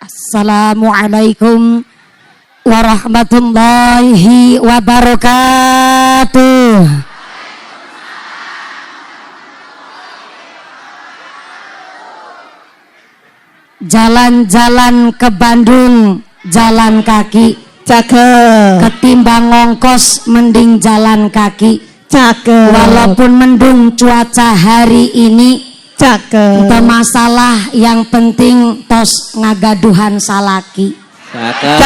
Assalamualaikum warahmatullahi wabarakatuh. Jalan-jalan ke Bandung jalan kaki, cakep. Ketimbang ngongkos mending jalan kaki, cakep. Walaupun mendung cuaca hari ini, cakep. Itu masalah yang penting tos ngagaduhan salaki. Cakep.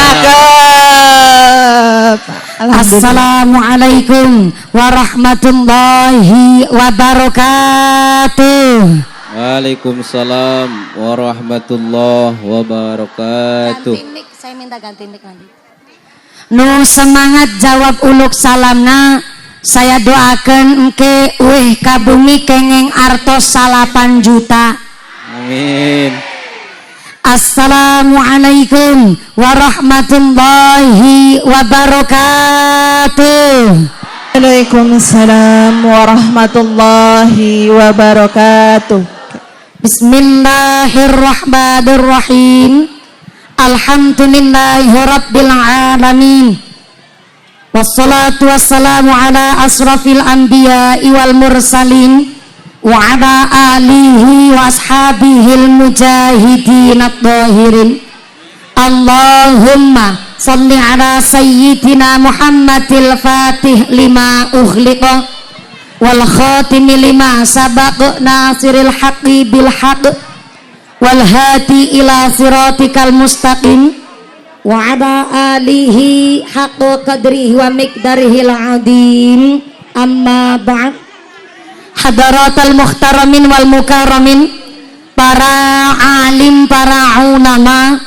Assalamualaikum warahmatullahi wabarakatuh. Waalaikumsalam warahmatullahi wabarakatuh. Ganti mic, saya minta ganti mic nanti. Nu semangat jawab uluk salamna. Saya doakan engke weh kabumi kengeng artos 8 juta. Amin. Assalamualaikum warahmatullahi wabarakatuh. Waalaikumsalam warahmatullahi wabarakatuh. Bismillahirrahmanirrahim. Alhamdulillahirabbil alamin. Wassalatu wassalamu ala asrafil anbiya'i wal mursalin wa ala alihi wa ashabihil mujahidin at-tahirin. Allahumma salli ala sayyidina Muhammadil fatih lima ughliqa wal khatimi lima sabaq nasiril haqqi bil haqq wal hadi ila siratikal mustaqim wa ala alihi haqqa qadrihi wa miqdarihil azim. Amma ba'd. Hadaratal muhtaramin wal mukarramin, para alim, para ulama,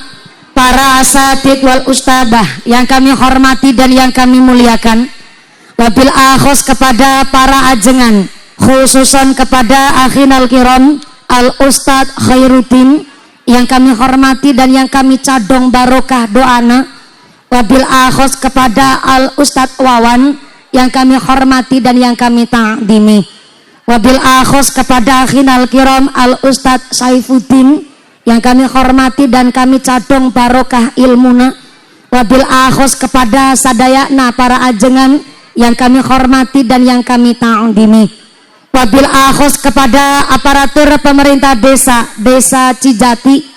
para asatid wal ustadah yang kami hormati dan yang kami muliakan. Wabil akhos kepada para ajengan, khususan kepada akhinal kiram al ustad Khairuddin yang kami hormati dan yang kami cadong barokah doana. Wabil akhos kepada al ustad Wawan yang kami hormati dan yang kami ta'dimi. Wabil akhos kepada akhinal kiram al ustad Saifuddin yang kami hormati dan kami cadong barokah ilmuna. Wabil akhos kepada sadayana para ajengan yang kami hormati dan yang kami ta'dimi. Wabil akhos kepada aparatur pemerintah desa Cijati.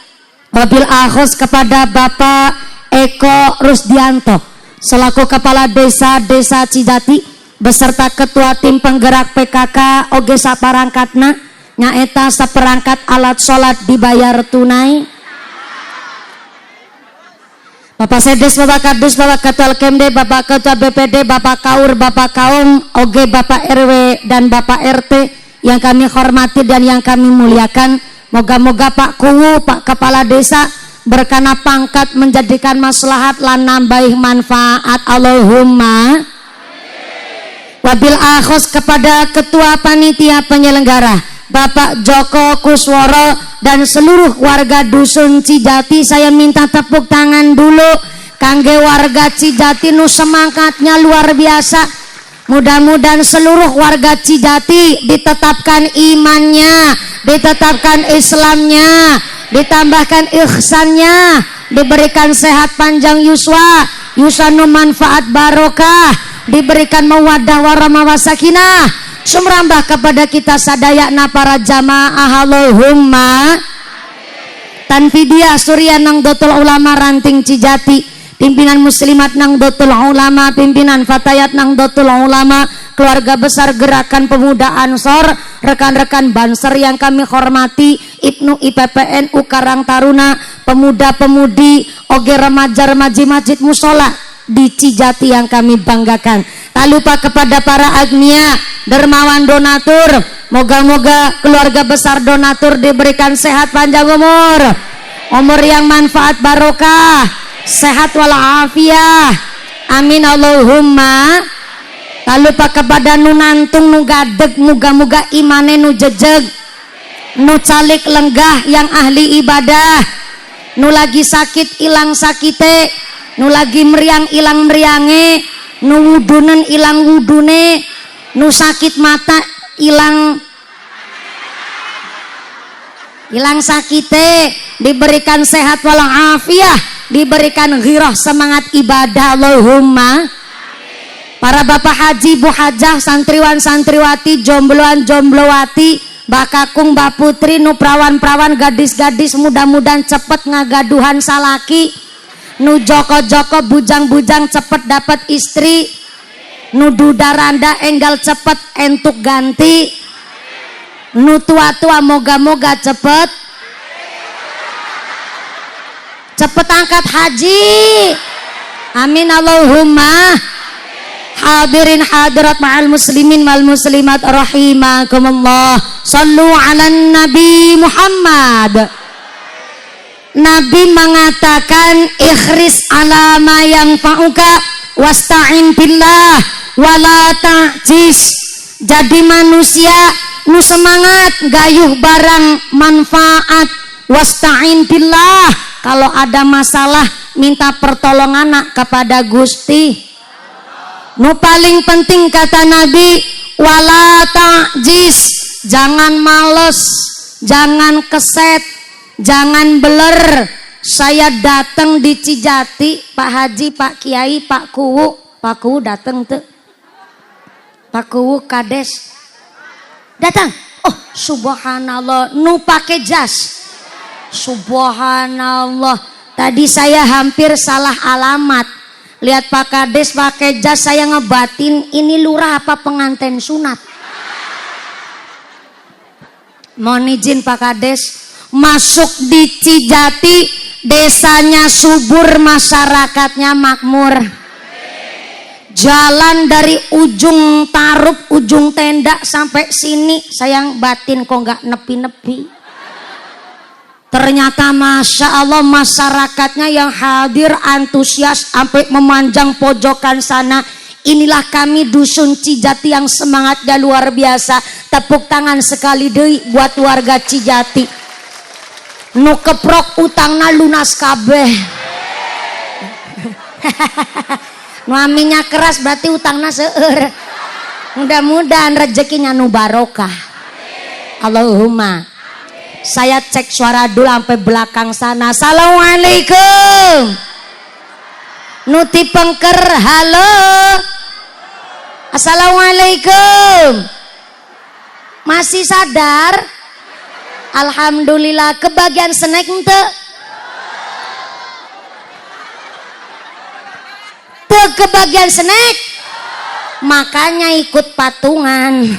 Wabil akhos kepada Bapak Eko Rusdianto selaku kepala desa Cijati beserta ketua tim penggerak PKK oge saparangkatna nyaeta saperangkat alat sholat dibayar tunai. Bapak Sedes, Bapak Kadus, Bapak Ketua Kemde, Bapak Ketua BPD, Bapak Kaur, Bapak Kaum, oge Bapak RW dan Bapak RT yang kami hormati dan yang kami muliakan. Moga-moga Pak Kuwu, Pak Kepala Desa berkana pangkat menjadikan maslahat lan nambah manfaat. Allahumma. Wabil akhos kepada Ketua Panitia Penyelenggara Bapak Joko Kusworo dan seluruh warga dusun Cijati, saya minta tepuk tangan dulu kangge warga Cijati nu semangatnya luar biasa. Mudah-mudahan seluruh warga Cijati ditetapkan imannya, ditetapkan Islamnya, ditambahkan ihsannya, diberikan sehat panjang yuswa, yusanu manfaat barokah, diberikan mawaddah warahmah wasakinah sumrambah kepada kita sadayana para jamaah. Allahumma. Tanfidia Surya Nangdatul Ulama Ranting Cijati, pimpinan muslimat Nangdatul Ulama, pimpinan fatayat Nangdatul Ulama, keluarga besar Gerakan Pemuda Ansor, rekan-rekan Banser yang kami hormati, Ibnu IPPNU Karang Taruna, pemuda-pemudi, oge remaja-remaji Masjid Musola di Cijati yang kami banggakan. Tak lupa kepada para agnia, dermawan donatur, moga-moga keluarga besar donatur diberikan sehat panjang umur yang manfaat barokah, sehat walafiat, amin Allahumma. Tak lupa kepada nunantung nu gadeg, muga-muga imane nu jejeg, nu calik lenggah yang ahli ibadah, nu lagi sakit ilang sakite, nu lagi meriang ilang meriange, nu wudunen ilang wudune, nu sakit mata ilang hilang sakite, diberikan sehat walafiat, diberikan ghirah semangat ibadah. Allahumma. Para bapak haji, bu hajah, santriwan santriwati, jombloan jomblowati, bakakung, mbak putri, nu prawan-prawan, gadis-gadis, mudah-mudahan cepet ngagaduhan salaki, nu joko-joko, bujang-bujang cepet dapat istri, nu duda-randa enggal cepet entuk ganti, nu tua-tua moga-moga cepet angkat haji. Amin Allahumma. Hadirin hadirat ma'al muslimin wal muslimat rahimakumullah. Sallu ala Nabi Muhammad. Nabi mengatakan ikhris ala ma yanfa'uka wasta'in billah wala ta'jiz. Jadi manusia nu semangat gayuh barang manfaat, wasta'in billah. Kalau ada masalah minta pertolongan kepada Gusti. Nu paling penting kata Nabi, wala ta'jiz, jangan males, jangan keset, jangan beler. Saya datang di Cijati, Pak Haji, Pak Kiai, Pak Kuwu datang tuh, Pak Kuwu Kades datang. Oh subhanallah, nu pakai jas, subhanallah. Tadi saya hampir salah alamat. Lihat Pak Kades pakai jas, saya ngebatin ini lurah apa pengantin sunat. Mohon izin Pak Kades, masuk di Cijati, desanya subur, masyarakatnya makmur. Jalan dari ujung Tarup, ujung tenda sampai sini, saya batin kok nggak nepi-nepi. Ternyata Masya Allah masyarakatnya yang hadir antusias sampai memanjang pojokan sana. Inilah kami dusun Cijati yang semangatnya luar biasa. Tepuk tangan sekali deui buat warga Cijati. Nu keprok utangna lunas kabeh. Nu aminya keras berarti utangna seueur. Mudah-mudahan rezekinya nu barokah. Allahumma. Saya cek suara dulu sampai belakang sana. Assalamualaikum. Nuti pengker, halo. Assalamualaikum. Masih sadar? Alhamdulillah. Kebagian snack ente? Tuh kebagian snack? Makanya ikut patungan.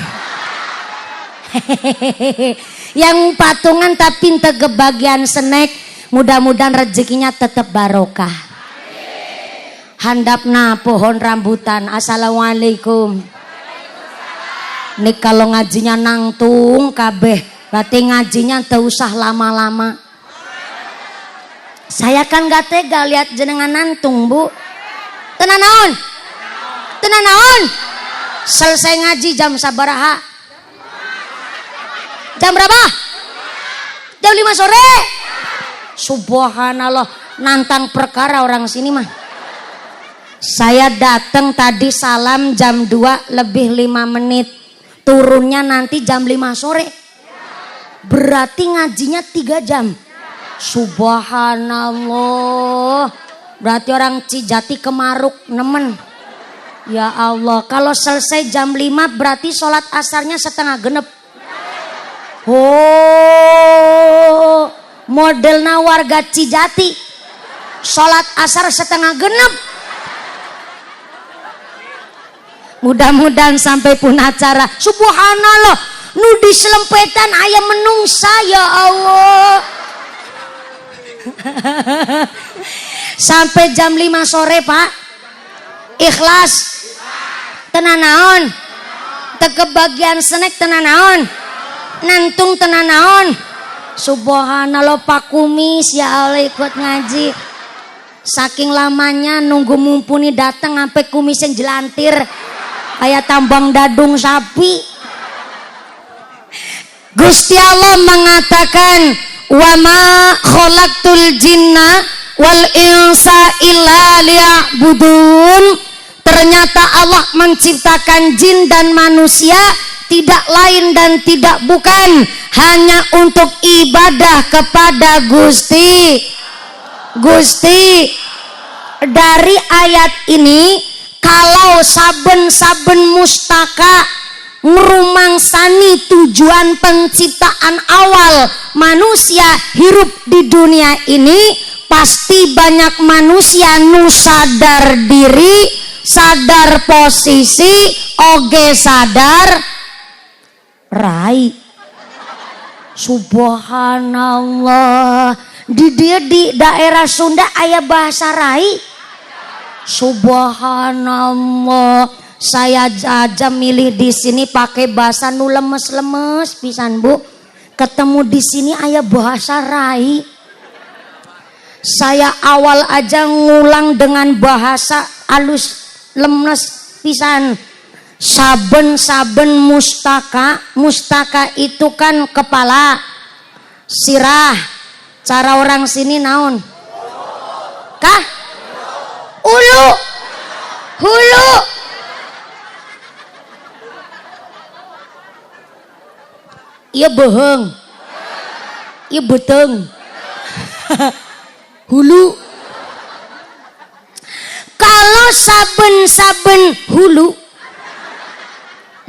Yang patungan tapi ente kebagian snack, mudah-mudahan rezekinya tetap barokah. Handapna pohon rambutan. Assalamualaikum. Nih kalau ngajinya nangtung kabeh, berarti ngajinya teu usah lama-lama. Saya kan gak tega lihat jenengan nantung, Bu. Tenan naon? Tenan naon? Selesai ngaji jam sabaraha? Jam berapa? Jam 5 sore. Subhanallah, nantang perkara orang sini mah. Saya datang tadi salam jam 2 lebih 5 menit. Turunnya nanti jam 5 sore. Berarti ngajinya 3 jam. Subhanallah. Berarti orang Cijati Kemaruk nemen. Ya Allah, kalau selesai jam 5 berarti sholat asarnya setengah genep. Oh, modelnya warga Cijati sholat asar setengah genep. Mudah-mudahan sampai pun acara. Subhanallah, nu di selempetan ayam menungsa, ya Allah. Sampai jam 5 sore Pak. Ikhlas tenan naon? Tekebagian snack tenan naon? Nantung tenan naon? Subhanallah Pak Kumis, ya Allah ikut ngaji. Saking lamanya nunggu mumpuni datang sampai kumisnya jelantir kayak tambang dadung sapi. Gusti Allah mengatakan, wa ma khalaqtul jinna wal insa illa liya'budun. Ternyata Allah menciptakan jin dan manusia tidak lain dan tidak bukan hanya untuk ibadah kepada Gusti. Dari ayat ini, kalau saben-saben mustaka ngrumangsani tujuan penciptaan awal manusia hirup di dunia ini, pasti banyak manusia nu sadar diri, sadar posisi, oge sadar rai. Subhanallah, di daerah Sunda aya bahasa rai. Subhanallah, saya aja milih di sini pakai bahasa nu lemes-lemes pisan Bu. Ketemu di sini aya bahasa rai. Saya awal aja ngulang dengan bahasa alus lemes pisan. Saben-saben mustaka itu kan kepala, sirah. Cara orang sini naon? Kah? Ulu, hulu. Iya beheng, iya beteng. Hulu. Kalau saben-saben hulu,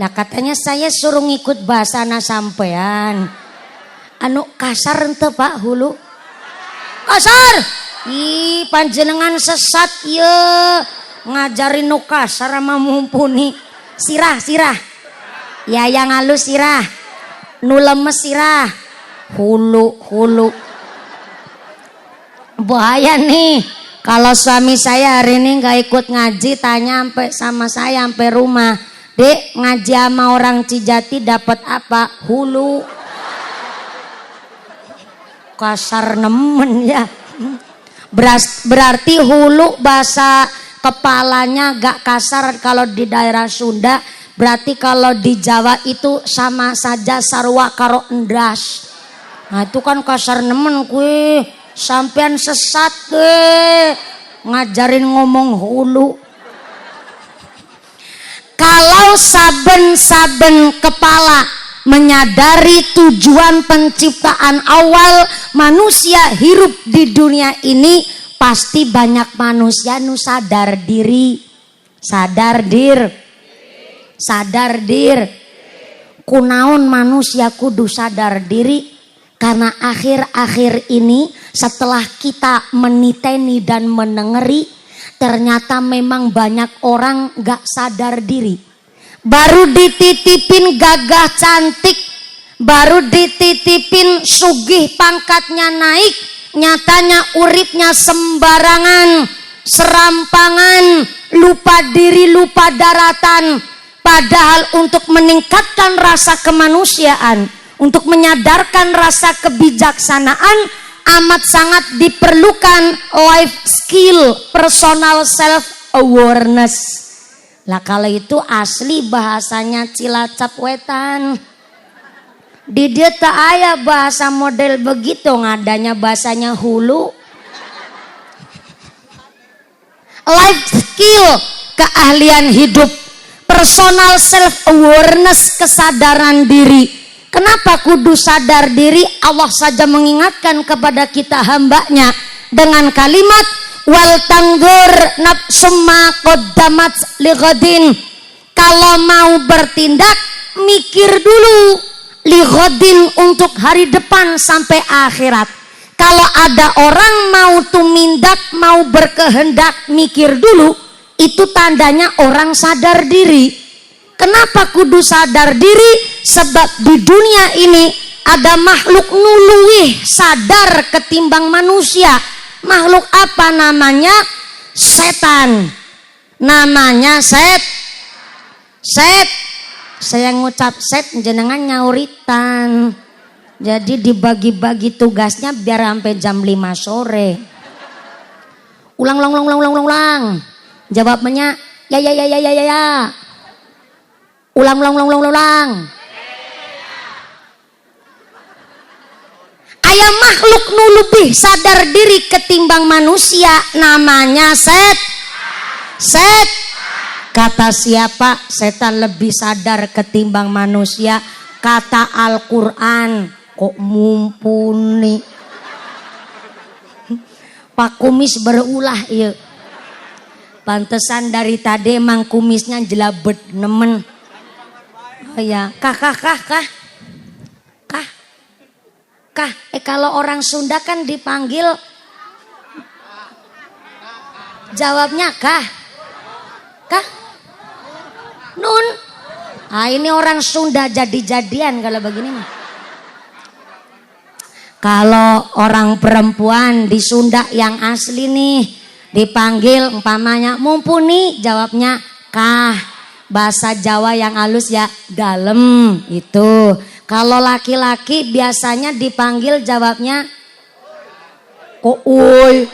lah katanya saya suruh ngikut bahasana sampean. Anu kasar ente Pak hulu? Kasar? Ih, panjenengan sesat ye. Ngajarin nu kasar sama mumpuni. Sirah. Ya yang halus sirah. Nu lemes sirah. Hulu. Bahaya nih. Kalau suami saya hari ini nggak ikut ngaji, tanya sama saya sampai rumah. Dek, ngaji sama orang Cijati dapat apa? Hulu. Kasar nemen ya. Berarti hulu bahasa kepalanya gak kasar kalau di daerah Sunda. Berarti kalau di Jawa itu sama saja sarwa karo endas. Nah itu kan kasar nemen kue. Sampean sesat kue. Ngajarin ngomong hulu. Kalau saben-saben kepala menyadari tujuan penciptaan awal manusia hirup di dunia ini, pasti banyak manusia nu sadar diri. Sadar dir. Kunaon manusia kudu sadar diri? Karena akhir-akhir ini setelah kita meniteni dan menengeri, ternyata memang banyak orang gak sadar diri. Baru dititipin gagah cantik, baru dititipin sugih pangkatnya naik, nyatanya uripnya sembarangan, serampangan, lupa diri, lupa daratan. Padahal untuk meningkatkan rasa kemanusiaan, untuk menyadarkan rasa kebijaksanaan, amat sangat diperlukan life skill, personal self awareness. Lah kalau itu asli bahasanya Cilacap Wetan. Di dia tak aya bahasa model begitu, ngadanya bahasanya hulu. Life skill, keahlian hidup, personal self awareness, kesadaran diri. Kenapa kudu sadar diri? Allah saja mengingatkan kepada kita hambanya dengan kalimat wal tanggur nafsum ma qaddamat lighadin. Kalau mau bertindak mikir dulu lighadin, untuk hari depan sampai akhirat. Kalau ada orang mau tumindak, mau berkehendak, mikir dulu, itu tandanya orang sadar diri. Kenapa kudu sadar diri? Sebab di dunia ini ada makhluk nuluih sadar ketimbang manusia. Makhluk apa namanya? Setan. Namanya set. Saya ngucap set, jenengan nyauritan. Jadi dibagi-bagi tugasnya biar sampai jam 5 sore. Ulang. Jawabnya ya. Ulang. Aya makhluk nu lebih sadar diri ketimbang manusia, namanya set. Kata siapa setan lebih sadar ketimbang manusia? Kata Al-Quran. Kok mumpuni? Pak Kumis berulah iya. Pantesan dari tadi emang kumisnya jelabet nemen. Oh ya, kah. Kalau orang Sunda kan dipanggil jawabnya kah? Nun. Ah ini orang Sunda jadi-jadian kalau begini mah. Kalau orang perempuan di Sunda yang asli nih dipanggil umpamanya mumpuni, jawabnya kah. Bahasa Jawa yang halus ya dalem itu. Kalau laki-laki biasanya dipanggil jawabnya uy.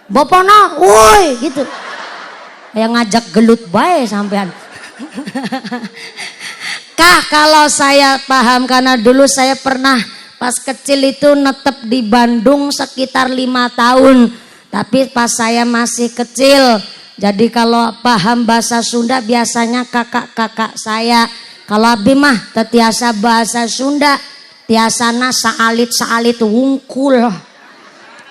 Bapana uy gitu. Yang ngajak gelut bae sampean. Kah kalau saya paham karena dulu saya pernah pas kecil itu netep di Bandung sekitar 5 tahun. Tapi pas saya masih kecil, jadi kalau paham bahasa Sunda biasanya kakak-kakak saya. Kalau abi mah tetiasa bahasa Sunda, tiasana saalit wungkul.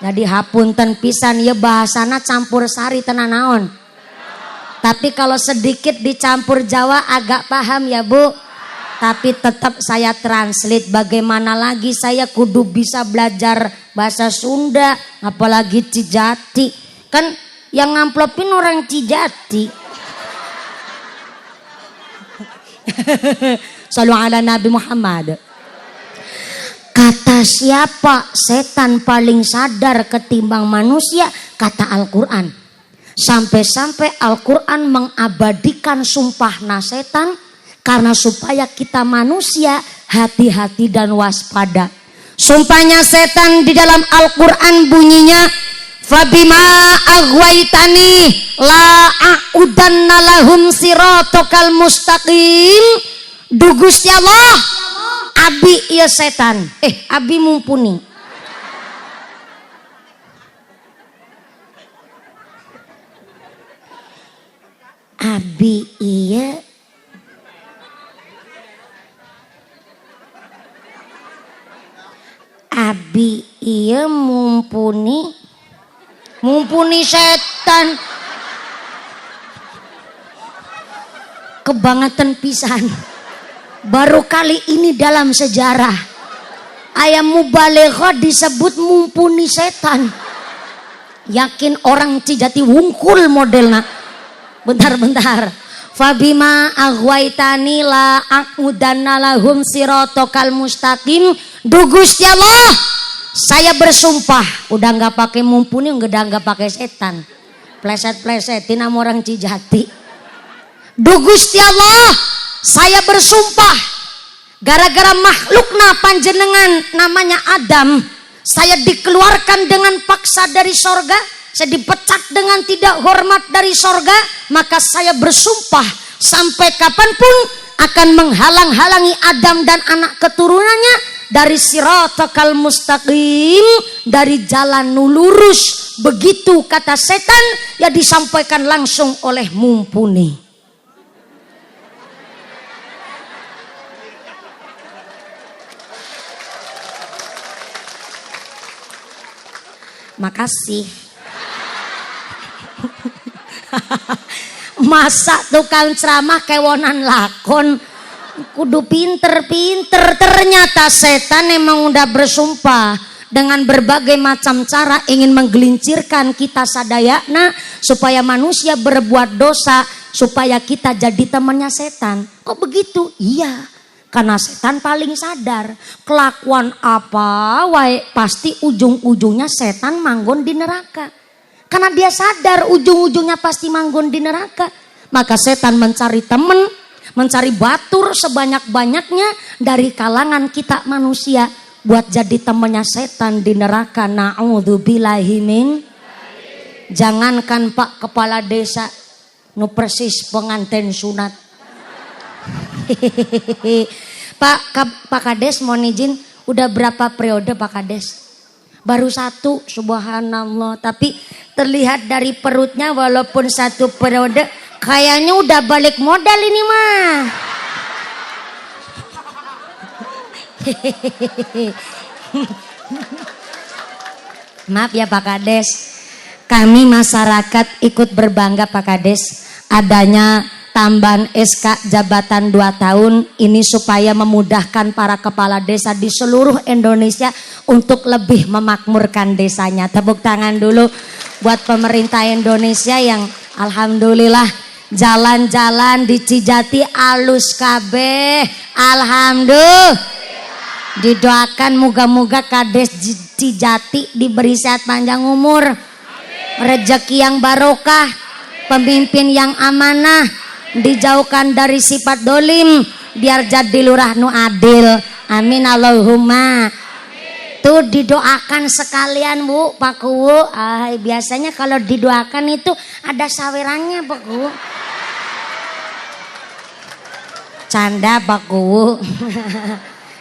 Jadi hapunten pisan ya bahasana campur sari tenan naon. Tapi kalau sedikit dicampur Jawa agak paham ya Bu. Tapi tetap saya translate, bagaimana lagi saya kudu bisa belajar bahasa Sunda, apalagi Cijati. Kan yang ngamplopin orang Cijati. Sallu ala Nabi Muhammad. Kata siapa setan paling sadar ketimbang manusia? Kata Al-Quran. Sampai-sampai Al-Quran mengabadikan sumpahna setan karena supaya kita manusia hati-hati dan waspada. Sumpahnya setan di dalam Al-Quran bunyinya, Fabima aghwaytani la a'udanna lahum siratokal mustaqim. Dugus ya Allah, abi ya setan. Abi mumpuni. Abi iya mumpuni setan. Kebangetan pisan. Baru kali ini dalam sejarah ayam mubaleghah disebut mumpuni setan. Yakin orang Cijati wungkul modelna. Bentar. Fabima aghwaytani la aqudanna lahum siratokal mustaqim. Gusti Allah, saya bersumpah, udah nggak pakai mumpuni, udah nggak pakai setan. Pleset-plesetin sama orang Cijati. Gusti Allah, saya bersumpah, gara-gara makhlukna panjenengan namanya Adam, saya dikeluarkan dengan paksa dari sorga. Saya dipecat dengan tidak hormat dari sorga, maka saya bersumpah sampai kapanpun akan menghalang-halangi Adam dan anak keturunannya dari siratal mustaqim, dari jalan lurus. Begitu kata setan yang disampaikan langsung oleh mumpuni. Makasih. Masa tukang ceramah kewonan lakon kudu pinter. Ternyata setan emang udah bersumpah dengan berbagai macam cara ingin menggelincirkan kita sadayana supaya manusia berbuat dosa, supaya kita jadi temannya setan. Kok begitu? Iya, karena setan paling sadar kelakuan apa wae pasti ujung-ujungnya setan manggon di neraka. Karena dia sadar ujung-ujungnya pasti manggon di neraka. Maka setan mencari teman, mencari batur sebanyak-banyaknya dari kalangan kita manusia buat jadi temannya setan di neraka. Na'udzubillahi min. Jangankan Pak Kepala Desa, nu persis pengantin sunat. Pak Kades mohon izin, udah berapa periode Pak Kades? Baru 1, subhanallah. Tapi Terlihat dari perutnya walaupun satu periode kayaknya udah balik modal ini mah. Maaf ya Pak Kades, kami masyarakat ikut berbangga Pak Kades adanya tambahan SK jabatan 2 tahun ini supaya memudahkan para kepala desa di seluruh Indonesia untuk lebih memakmurkan desanya. Tepuk tangan dulu buat pemerintah Indonesia yang alhamdulillah jalan-jalan di Cijati alus kabeh. Alhamdulillah. Didoakan moga-moga Kades Cijati diberi sehat panjang umur, rezeki yang barokah, pemimpin yang amanah, dijauhkan dari sifat dolim, biar jadi lurah nu adil. Amin Allahumma. Tuh didoakan sekalian Bu, Pak Kuwu. Biasanya kalau didoakan itu ada sawerannya Pak Kuwu. Canda Pak Kuwu.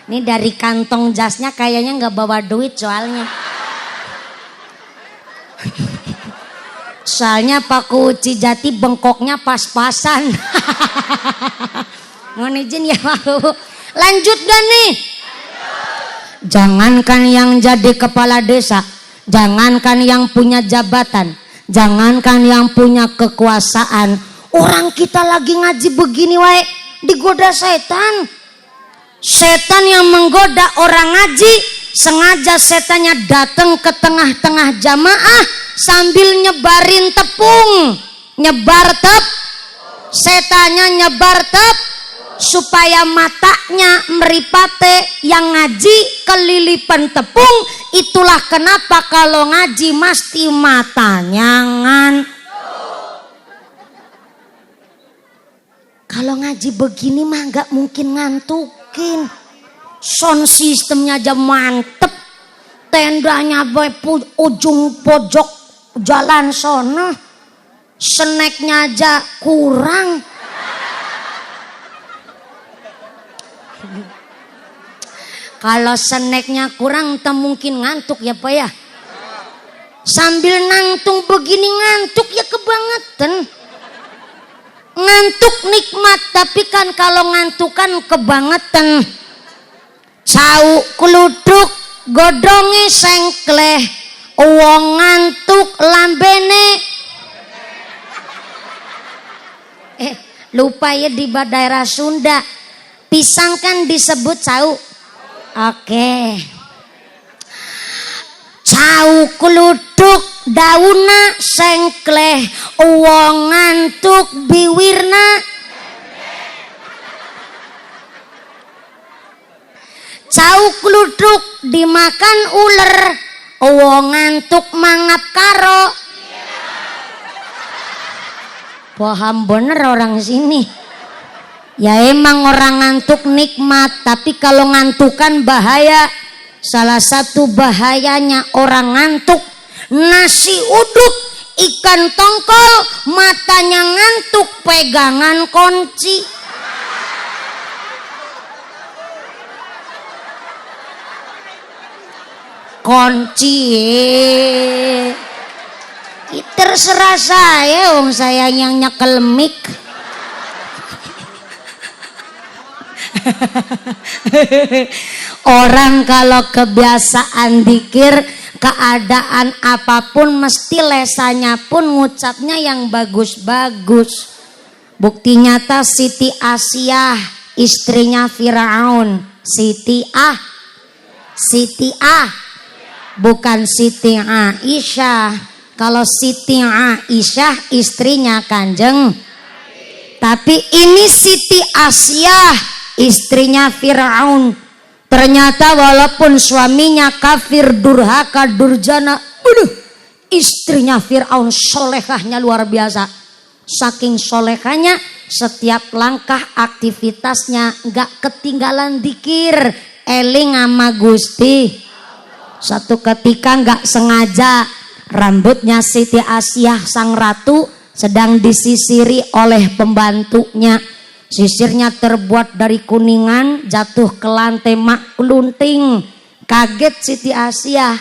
Ini dari kantong jasnya kayaknya nggak bawa duit soalnya. Soalnya Pak Kuwu Cijati bengkoknya pas-pasan. Mohon izin ya Pak Kuwu. Lanjut gak nih? Jangankan yang jadi kepala desa, jangankan yang punya jabatan, jangankan yang punya kekuasaan, orang kita lagi ngaji begini wae digoda setan. Setan yang menggoda orang ngaji, sengaja setannya datang ke tengah-tengah jamaah sambil nyebarin tepung, nyebar setannya nyebar supaya matanya meripate yang ngaji kelilipan tepung. Itulah kenapa kalau ngaji mesti matanya kalau ngaji begini mah nggak mungkin ngantukin. Sound sistemnya aja mantep, tendanya ujung pojok jalan sono, snacknya aja kurang. Kalau snacknya kurang tak mungkin ngantuk ya Pak ya. Sambil nangtung begini ngantuk ya kebangetan. Ngantuk nikmat, tapi kan kalau ngantukan kebangetan. Cau keluduk godonge sengkleh, wong ngantuk lambene. Lupa ya di daerah Sunda pisang kan disebut cau. Oke. Cau keluduk dauna sengkleh, wong ngantuk biwirna. Cau keluduk dimakan uler, wong ngantuk mangap karo. Paham bener orang sini. Ya emang orang ngantuk nikmat, tapi kalau ngantukan bahaya. Salah satu bahayanya orang ngantuk, nasi uduk, ikan tongkol, matanya ngantuk, pegangan kunci. Kunci. Terserah saya, wong saya yang nyekel mic. Orang kalau kebiasaan dikir, keadaan apapun mesti lesanya pun ngucapnya yang bagus-bagus. Bukti nyata Siti Asiyah, istrinya Firaun. Siti bukan Siti Aisyah. Kalau Siti Aisyah istrinya Kanjeng. Tapi ini Siti Asiyah, istrinya Firaun. Ternyata walaupun suaminya kafir, durhaka, durjana, istrinya Firaun solehahnya luar biasa. Saking solehahnya, setiap langkah aktivitasnya gak ketinggalan dikir, eling sama Gusti. Satu ketika gak sengaja rambutnya Siti Asiyah sang ratu sedang disisiri oleh pembantunya. Sisirnya terbuat dari kuningan, jatuh ke lantai mak kelunting. Kaget Siti Asiyah.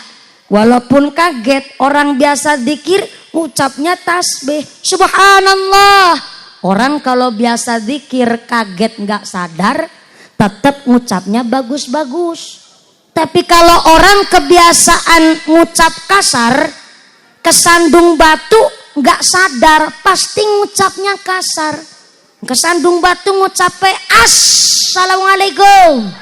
Walaupun kaget, orang biasa dikir ngucapnya tasbih. Subhanallah. Orang kalau biasa zikir kaget nggak sadar, tetap ngucapnya bagus-bagus. Tapi kalau orang kebiasaan ngucap kasar, kesandung batu nggak sadar, pasti ngucapnya kasar. Kesandung batu ngucapnya assalamualaikum.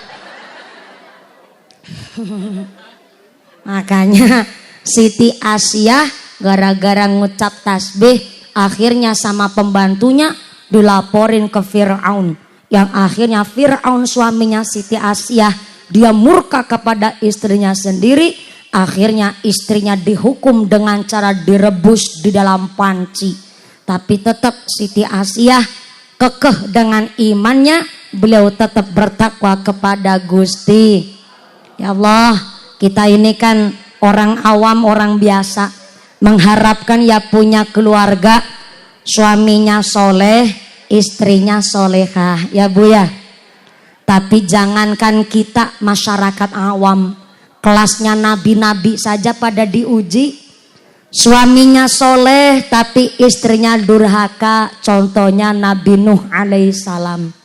Makanya Siti Asiyah gara-gara ngucap tasbih akhirnya sama pembantunya dilaporin ke Fir'aun. Yang akhirnya Fir'aun suaminya Siti Asiyah dia murka kepada istrinya sendiri. Akhirnya istrinya dihukum dengan cara direbus di dalam panci. Tapi tetap Siti Asiyah kekeh dengan imannya. Beliau tetap bertakwa kepada Gusti. Ya Allah, kita ini kan orang awam, orang biasa, mengharapkan ya punya keluarga, suaminya soleh, istrinya solehah, ya Bu ya. Tapi jangankan kita masyarakat awam, kelasnya nabi-nabi saja pada diuji. Suaminya soleh tapi istrinya durhaka. Contohnya Nabi Nuh alaihissalam.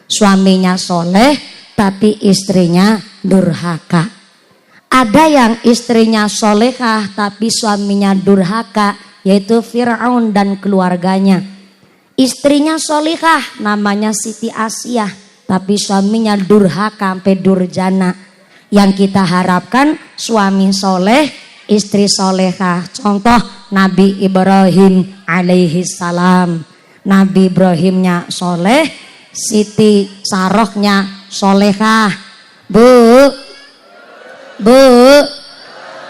Suaminya soleh tapi istrinya durhaka. Ada yang istrinya solehah tapi suaminya durhaka, yaitu Fir'aun dan keluarganya. Istrinya solehah namanya Siti Asiyah, tapi suaminya durhaka sampai durjana. Yang kita harapkan suami soleh, istri solehah. Contoh Nabi Ibrahim alaihi salam. Nabi Ibrahimnya soleh, Siti Sarohnya solehah. Bu,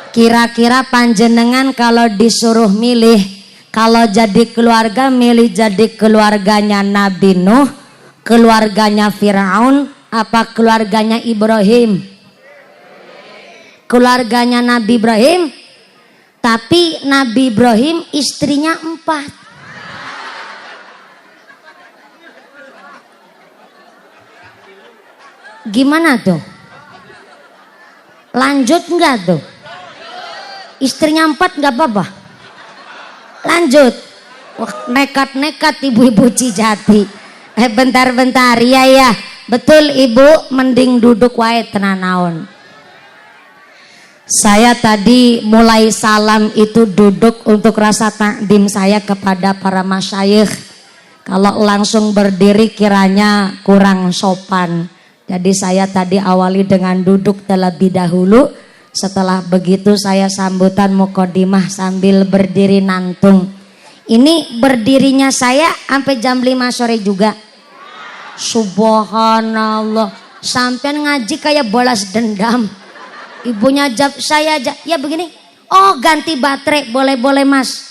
kira-kira panjenengan kalau disuruh milih, kalau jadi keluarga milih jadi keluarganya Nabi Nuh, keluarganya Fir'aun, apa keluarganya Ibrahim? Keluarganya Nabi Ibrahim. Tapi Nabi Ibrahim istrinya 4. Gimana tuh? Lanjut enggak tuh? Istrinya 4 enggak apa-apa? Lanjut. Wah, nekat-nekat ibu-ibu Cijati. Bentar-bentar, ya. Betul Ibu, mending duduk wae tenanaon. Saya tadi mulai salam itu duduk untuk rasa takdim saya kepada para masyayikh. Kalau langsung berdiri kiranya kurang sopan. Jadi saya tadi awali dengan duduk terlebih dahulu. Setelah begitu saya sambutan mukodimah sambil berdiri nantung. Ini berdirinya saya sampai jam 5 sore juga. Subhanallah. Sampean ngaji kayak balas dendam. Ibunya jawab saya aja. Ya begini. Oh ganti baterai. Boleh-boleh Mas.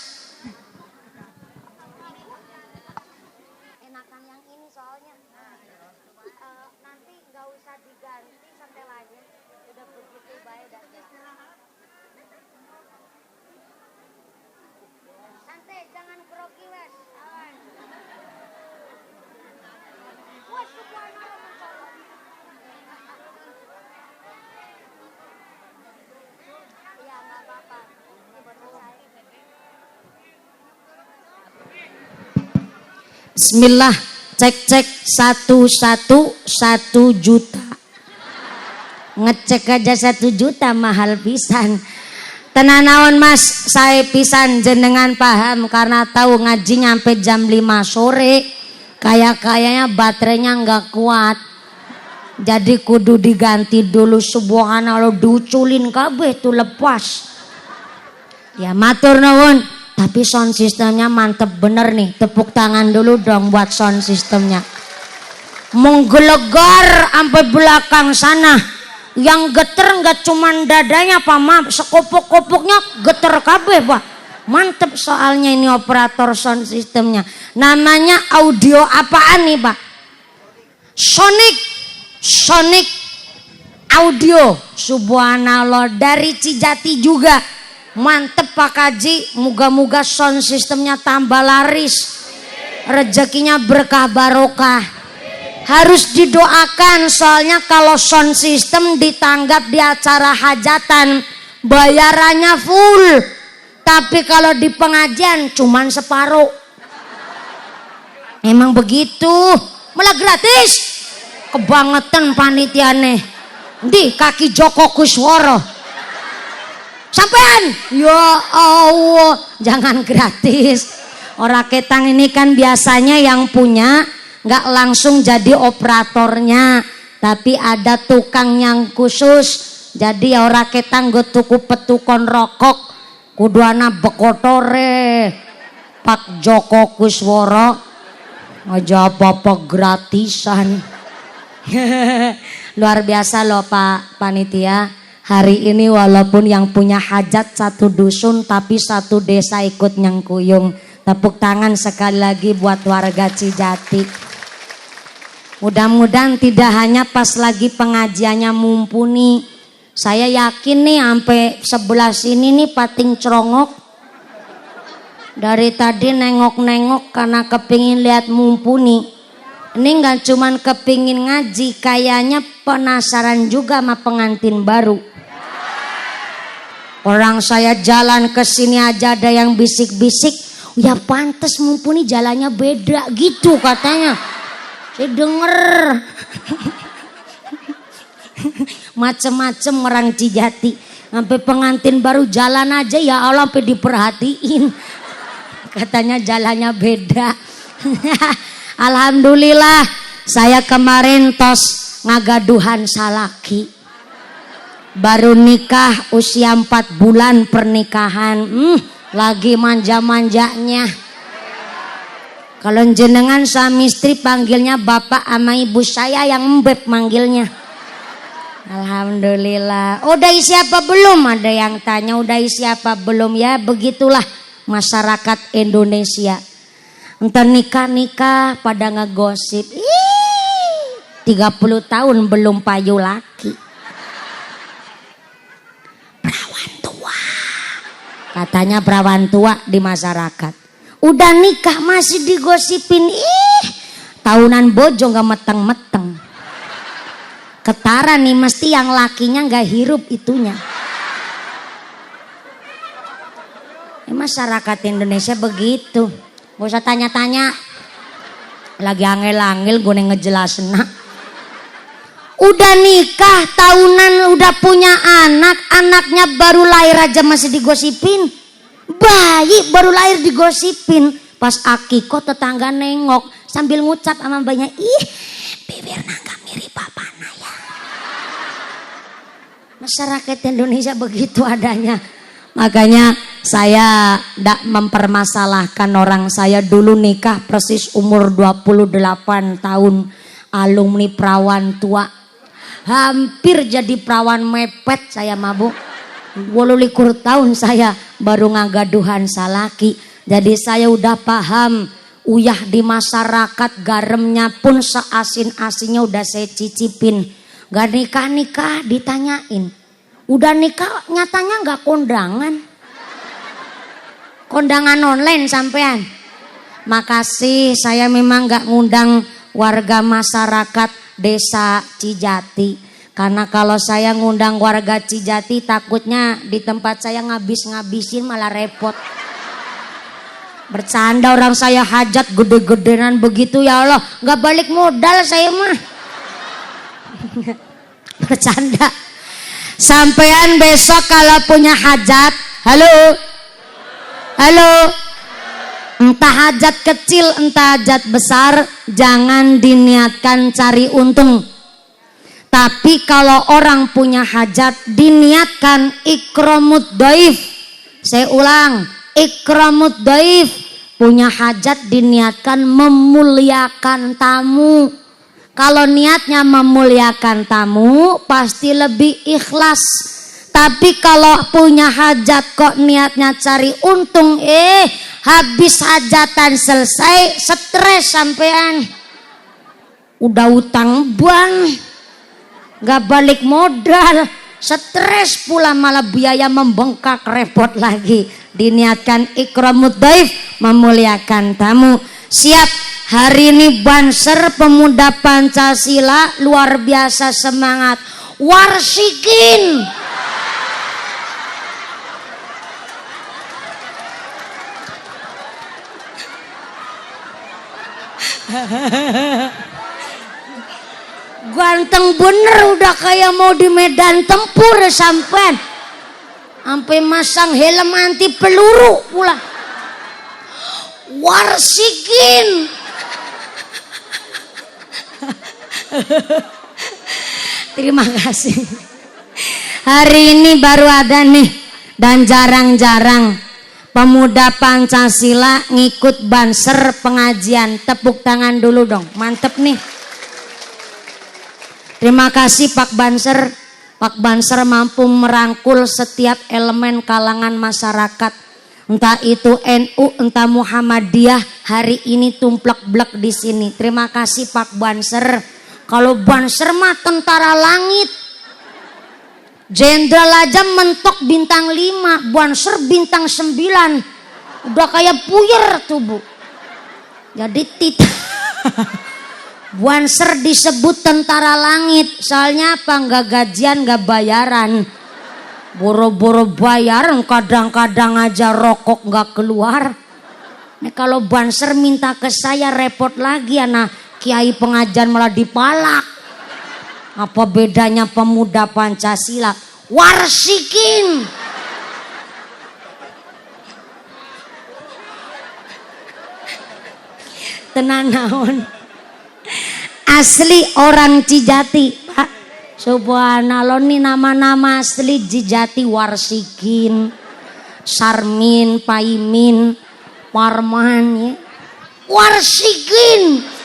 Bismillah, cek 1 juta. Ngecek aja 1 juta mahal pisan. Tenanawan Mas, saya pisan jenengan paham karena tahu ngaji nyampe jam 5 sore. Kayaknya baterainya nggak kuat. Jadi kudu diganti dulu, subhanallah, duculin kabeh tuh lepas. Ya matur nuwun. Tapi sound sistemnya mantep bener nih. Tepuk tangan dulu dong buat sound sistemnya. Menggelegar sampai belakang sana. Yang geter nggak cuman dadanya Pak Mam, sekopok-kopoknya geter kabeh Pak. Mantep soalnya ini operator sound sistemnya. Namanya audio apaan nih Pak? Sonic audio. Subhanallah, dari Cijati juga. Mantep Pak Kaji, moga-moga sound sistemnya tambah laris, rezekinya berkah barokah. Harus didoakan soalnya kalau sound system ditanggap di acara hajatan bayarannya full. Tapi kalau di pengajian cuman separuh. Emang begitu. Malah gratis. Kebangetan panitiane. Di kaki Joko Kusworo. Sampean. Ya Allah, jangan gratis. Orang ketang ini kan biasanya yang punya nggak langsung jadi operatornya, tapi ada tukang yang khusus. Jadi orang ketang gue tuku petukon rokok, kuduana bekotore Pak Joko Kusworo aja apa-apa gratisan. Luar biasa loh Pak Panitia. Hari ini walaupun yang punya hajat satu dusun tapi satu desa ikut nyengkuyung. Tepuk tangan sekali lagi buat warga Cijati. Mudah-mudahan tidak hanya pas lagi pengajiannya mumpuni. Saya yakin nih sampai sebelah sini nih pating cerongok. Dari tadi nengok-nengok karena kepingin lihat mumpuni. Ini nggak cuman kepingin ngaji, kayaknya penasaran juga sama pengantin baru. Orang saya jalan ke sini aja ada yang bisik-bisik, ya pantes mumpuni jalannya beda gitu katanya. Saya denger. Macem-macem orang Cijati. Sampai pengantin baru jalan aja ya Allah sampai diperhatiin. Katanya jalannya beda. Alhamdulillah saya kemarin tos ngagaduhan salaki. Baru nikah usia 4 bulan pernikahan. Lagi manja-manjanya. Kalau jenengan suami istri panggilnya bapak sama ibu, saya yang mbep manggilnya. Alhamdulillah. Udah isi apa belum? Ada yang tanya udah isi apa belum. Ya begitulah masyarakat Indonesia. Entar nikah-nikah pada ngegosip. 30 tahun belum payu laki. Perawan tua. Katanya perawan tua di masyarakat. Udah nikah masih digosipin. Tahunan bojo gak meteng-meteng. Ketara nih mesti yang lakinya gak hirup itunya. Masyarakat Indonesia begitu. Gak usah tanya-tanya. Lagi angel-angel gue ngejelasin. Udah nikah tahunan udah punya anak. Anaknya baru lahir aja masih digosipin. Bayi baru lahir digosipin. Pas akikoh tetangga nengok sambil ngucap sama mbaknya, ih bibir nangka mirip papana ya. Masyarakat Indonesia begitu adanya. Makanya saya tidak mempermasalahkan orang. Saya dulu nikah persis umur 28 tahun. Alumni perawan tua. Hampir jadi perawan mepet saya mabuk. 28 tahun saya baru ngagaduhan salaki. Jadi saya udah paham. Uyah di masyarakat garamnya pun seasin-asinnya udah saya cicipin. Gak nikah-nikah ditanyain. Udah nikah nyatanya gak kondangan. Kondangan online sampean. Makasih saya memang gak ngundang warga masyarakat desa Cijati. Karena kalau saya ngundang warga Cijati takutnya di tempat saya ngabis-ngabisin malah repot. Bercanda orang saya hajat gede-gedean begitu ya Allah. Gak balik modal saya mah. Bercanda. Sampean besok kalau punya hajat, halo, entah hajat kecil, entah hajat besar, jangan diniatkan cari untung. Tapi kalau orang punya hajat, diniatkan ikramud dhaif. Saya ulang, ikramud dhaif. Punya hajat diniatkan memuliakan tamu. Kalau niatnya memuliakan tamu pasti lebih ikhlas. Tapi kalau punya hajat kok niatnya cari untung, habis hajatan selesai stres sampean. Udah utang bank, gak balik modal, stres pula malah biaya membengkak repot lagi. Diniatkan ikramud dhaif, memuliakan tamu. Siap. Hari ini Banser pemuda Pancasila luar biasa semangat. Warsikin. Ganteng bener, udah kayak mau di medan tempur sampean. Sampai masang helm anti peluru pula. Warsikin. Terima kasih. Hari ini baru ada nih, dan jarang-jarang pemuda Pancasila ngikut banser pengajian. Tepuk tangan dulu dong, mantep nih. Terima kasih Pak Banser. Pak Banser mampu merangkul setiap elemen kalangan masyarakat. Entah itu NU, entah Muhammadiyah, hari ini tumplek-blek di sini. Terima kasih Pak Banser. Kalau Banser mah tentara langit. Jenderal aja mentok bintang 5, Banser bintang 9. Udah kayak puyer tuh Bu. Jadi Banser disebut tentara langit. Soalnya apa? Nggak gajian, nggak bayaran. Boro-boro bayaran, kadang-kadang aja rokok nggak keluar. Nih kalau Banser minta ke saya repot lagi, anak kiai pengajian malah dipalak. Apa bedanya pemuda Pancasila? Warsikin. Tenan naon. Asli orang Cijati, Pak. Subhanallah, nih nama-nama asli Cijati. Warsikin, Sarmin, Paimin, Parman ya. Warsikin.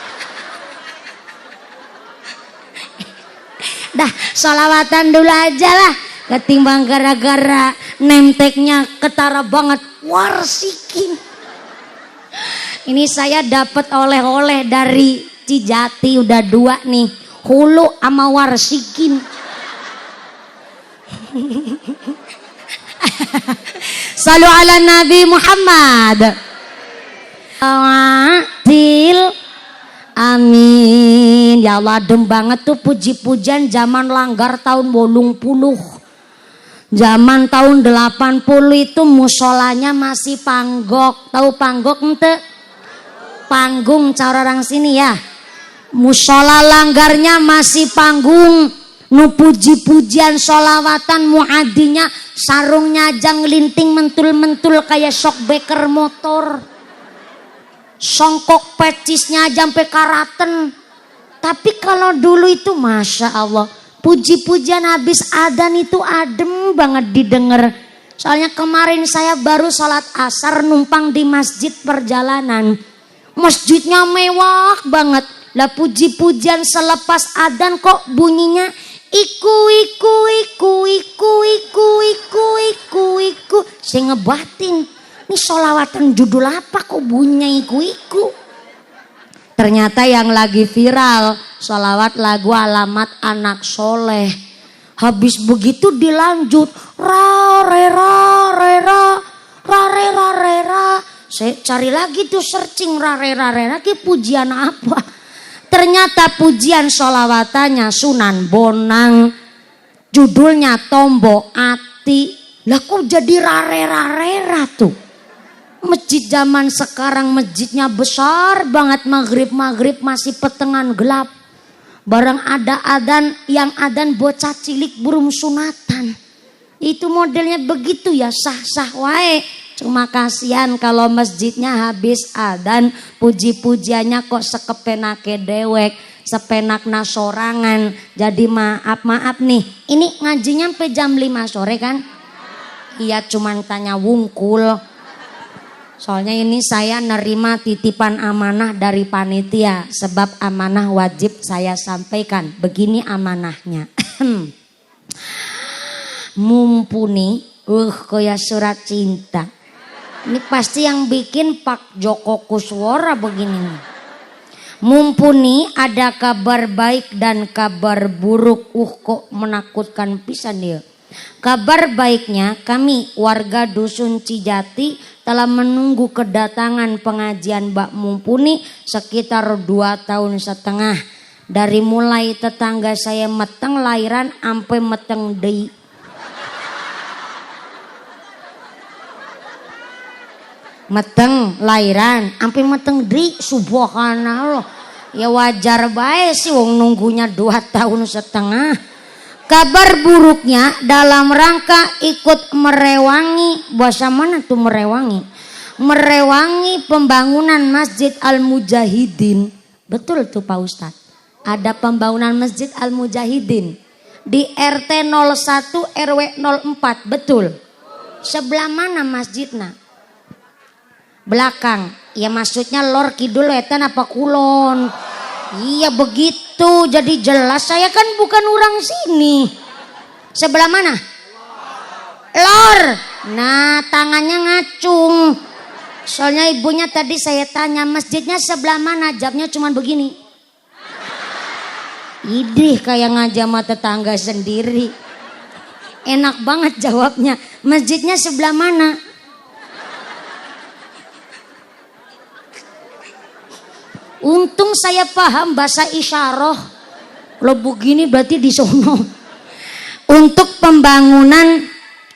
Dah, sholawatan dulu aja lah. Ketimbang gara-gara nemteknya ketara banget. Warsikin. Ini saya dapat oleh-oleh dari Cijati, udah 2 nih. Hulu sama Warsikin. Salu ala Nabi Muhammad. Amin. Ya Allah, adem banget tuh puji-pujian zaman langgar tahun 80. Zaman tahun 80 itu musolanya masih panggok. Tahu panggok ente? Panggung cara orang sini ya. Musola langgarnya masih panggung. Nu puji-pujian solawatan muadinya sarungnya aja ngelinting mentul-mentul kayak shockbreaker motor. Songkok pecisnya aja sampai karaten. Tapi kalau dulu itu Masya Allah, puji-pujian habis adzan itu adem banget didengar. Soalnya kemarin saya baru sholat asar numpang di masjid perjalanan. Masjidnya mewah banget. Lah puji-pujian selepas adzan kok bunyinya iku iku iku iku iku iku iku iku. Saya ngebatin, ini sholawatan judul apa kok bunyinya iku iku. Ternyata yang lagi viral sholawat lagu Alamat Anak Soleh. Habis begitu dilanjut ra re ra re ra ra re ra re ra. Saya cari lagi tuh searching ra re ra re ra, pujian apa. Ternyata pujian sholawatannya Sunan Bonang. Judulnya Tombo Ati. Lah kok jadi rare-rare tuh. Masjid zaman sekarang masjidnya besar banget. Maghrib masih petengan gelap. Barang ada adan, yang adan bocah cilik burung sunatan. Itu modelnya begitu ya, sah-sah wae. Cuma kasihan kalau masjidnya habis adzan, puji-pujiannya kok sekepenake dewek, sepenakna sorangan. Jadi maaf nih, ini ngajinya sampai jam 5 sore kan? Iya, cuman tanya wungkul. Soalnya ini saya nerima titipan amanah dari panitia, sebab amanah wajib saya sampaikan. Begini amanahnya. Mumpuni, kayak surat cinta. Ini pasti yang bikin Pak Joko Kuswara begini. Mumpuni ada kabar baik dan kabar buruk. Kok menakutkan pisan dia. Kabar baiknya kami warga Dusun Cijati telah menunggu kedatangan pengajian Mbak Mumpuni sekitar 2,5 tahun. Dari mulai tetangga saya meteng lahiran sampai meteng deui. meteng lahiran ampe meteng di subhanallah ya wajar bae sih wong nunggunya 2,5 tahun. Kabar buruknya dalam rangka ikut merewangi, bahasa mana tuh merewangi? Merewangi pembangunan Masjid Al-Mujahidin. Betul tuh Pak Ustadz. Ada pembangunan Masjid Al-Mujahidin di RT 01 RW 04, betul. Sebelah mana masjidnya? Belakang. Ya maksudnya lor kidul etan apa kulon? Iya begitu, jadi jelas saya kan bukan orang sini. Sebelah mana? Lor. Nah tangannya ngacung. Soalnya ibunya tadi saya tanya masjidnya sebelah mana, jawabnya cuma begini. Idih kayak ngajama tetangga sendiri. Enak banget jawabnya. Masjidnya sebelah mana? Untung saya paham bahasa isyarah. Kalau begini berarti di sono. Untuk pembangunan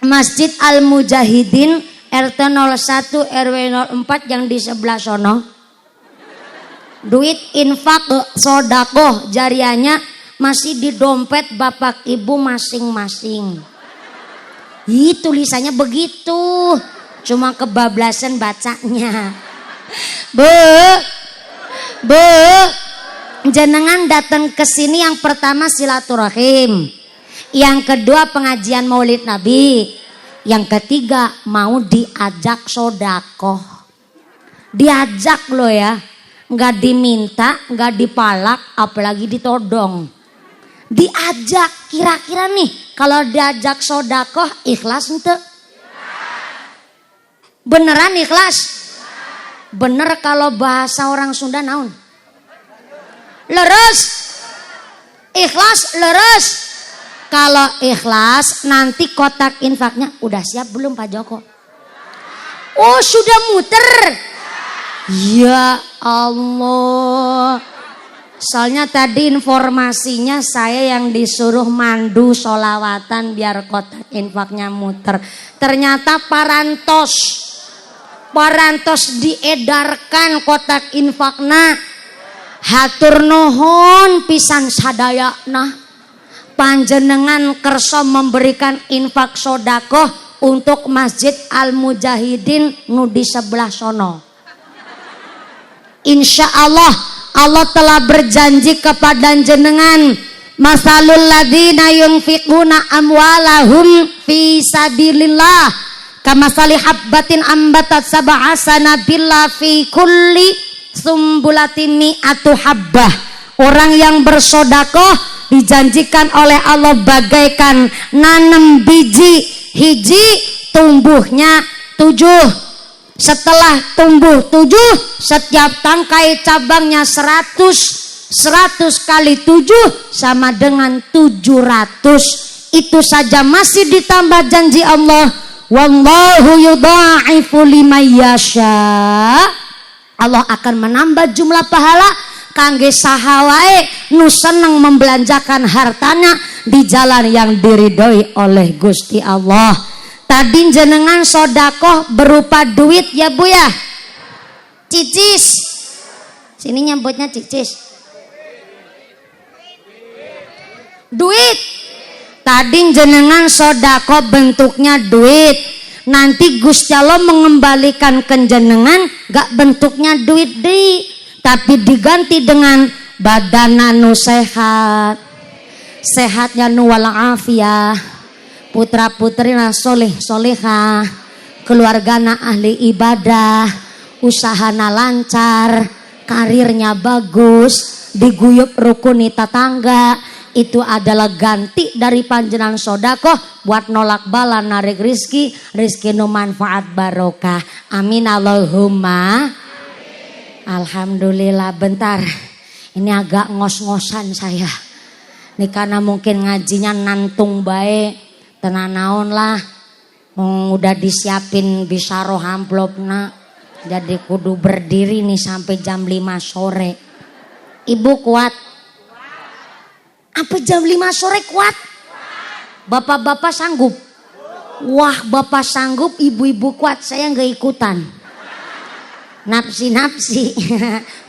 Masjid Al-Mujahidin RT 01 RW 04 yang di sebelah sono. Duit infak sodakoh jariahnya masih di dompet bapak ibu masing-masing. Ih tulisannya begitu. Cuma kebablasan bacanya. Jenengan datang ke sini yang pertama silaturahim, yang kedua pengajian Maulid Nabi, yang ketiga mau diajak sodakoh. Diajak loh ya, nggak diminta, nggak dipalak, apalagi ditodong. Diajak, kira-kira nih kalau diajak sodakoh ikhlas ente? Beneran ikhlas? Bener kalau bahasa orang Sunda naon? Leres. Ikhlas leres. Kalau ikhlas nanti kotak infaknya udah siap belum Pak Joko? Oh sudah muter. Ya Allah. Soalnya tadi informasinya saya yang disuruh mandu sholawatan biar kotak infaknya muter. Ternyata parantos diedarkan kotak infakna. Hatur nuhun pisan sadayana panjenengan kersa memberikan infak sodakoh untuk Masjid Al-Mujahidin nu di sebelah sono. Insya Allah Allah telah berjanji kepada jenengan, masalul ladzina yunfiquna amwalahum fi sabilillah kamasali habbatin ambatat sab'a sanabila fi kulli sumbulatin mi'atu habbah. Orang yang bersodakoh dijanjikan oleh Allah bagaikan nanam biji, hiji tumbuhnya 7. Setelah tumbuh 7, setiap tangkai cabangnya 100 kali 7 sama dengan 700. Itu saja masih ditambah janji Allah. Wallahu yudha'ifu liman yasha. Allah akan menambah jumlah pahala kangge saha wae nu seneng membelanjakan hartanya di jalan yang diridhoi oleh Gusti Allah. Tadi jenengan sodakoh berupa duit ya Bu ya. Cicis. Sini nyebutnya cicis. Duit. Tadi jenengan sodakoh bentuknya duit. Nanti Gusti Allah mengembalikan ke jenengan gak bentuknya duit di, tapi diganti dengan badan nu sehat. Sehatnya nu walafiat. Putra putrina soleh soleha, keluargana ahli ibadah, usahana lancar, karirnya bagus, diguyup rukuni tetangga. Itu adalah ganti dari panjenengan sodakoh buat nolak bala narik rizki nu manfaat barokah. Amin Allahumma. Alhamdulillah. Bentar, ini agak ngos-ngosan saya nih karena mungkin ngajinya nantung baik. Tenang naon lah, udah disiapin bisaroh amplopna, jadi kudu berdiri nih sampai jam 5 sore. Ibu kuat? Apa jam 5 sore kuat? Bapak-bapak sanggup? Wah bapak sanggup, ibu-ibu kuat, saya nggak ikutan. Napsi-napsi.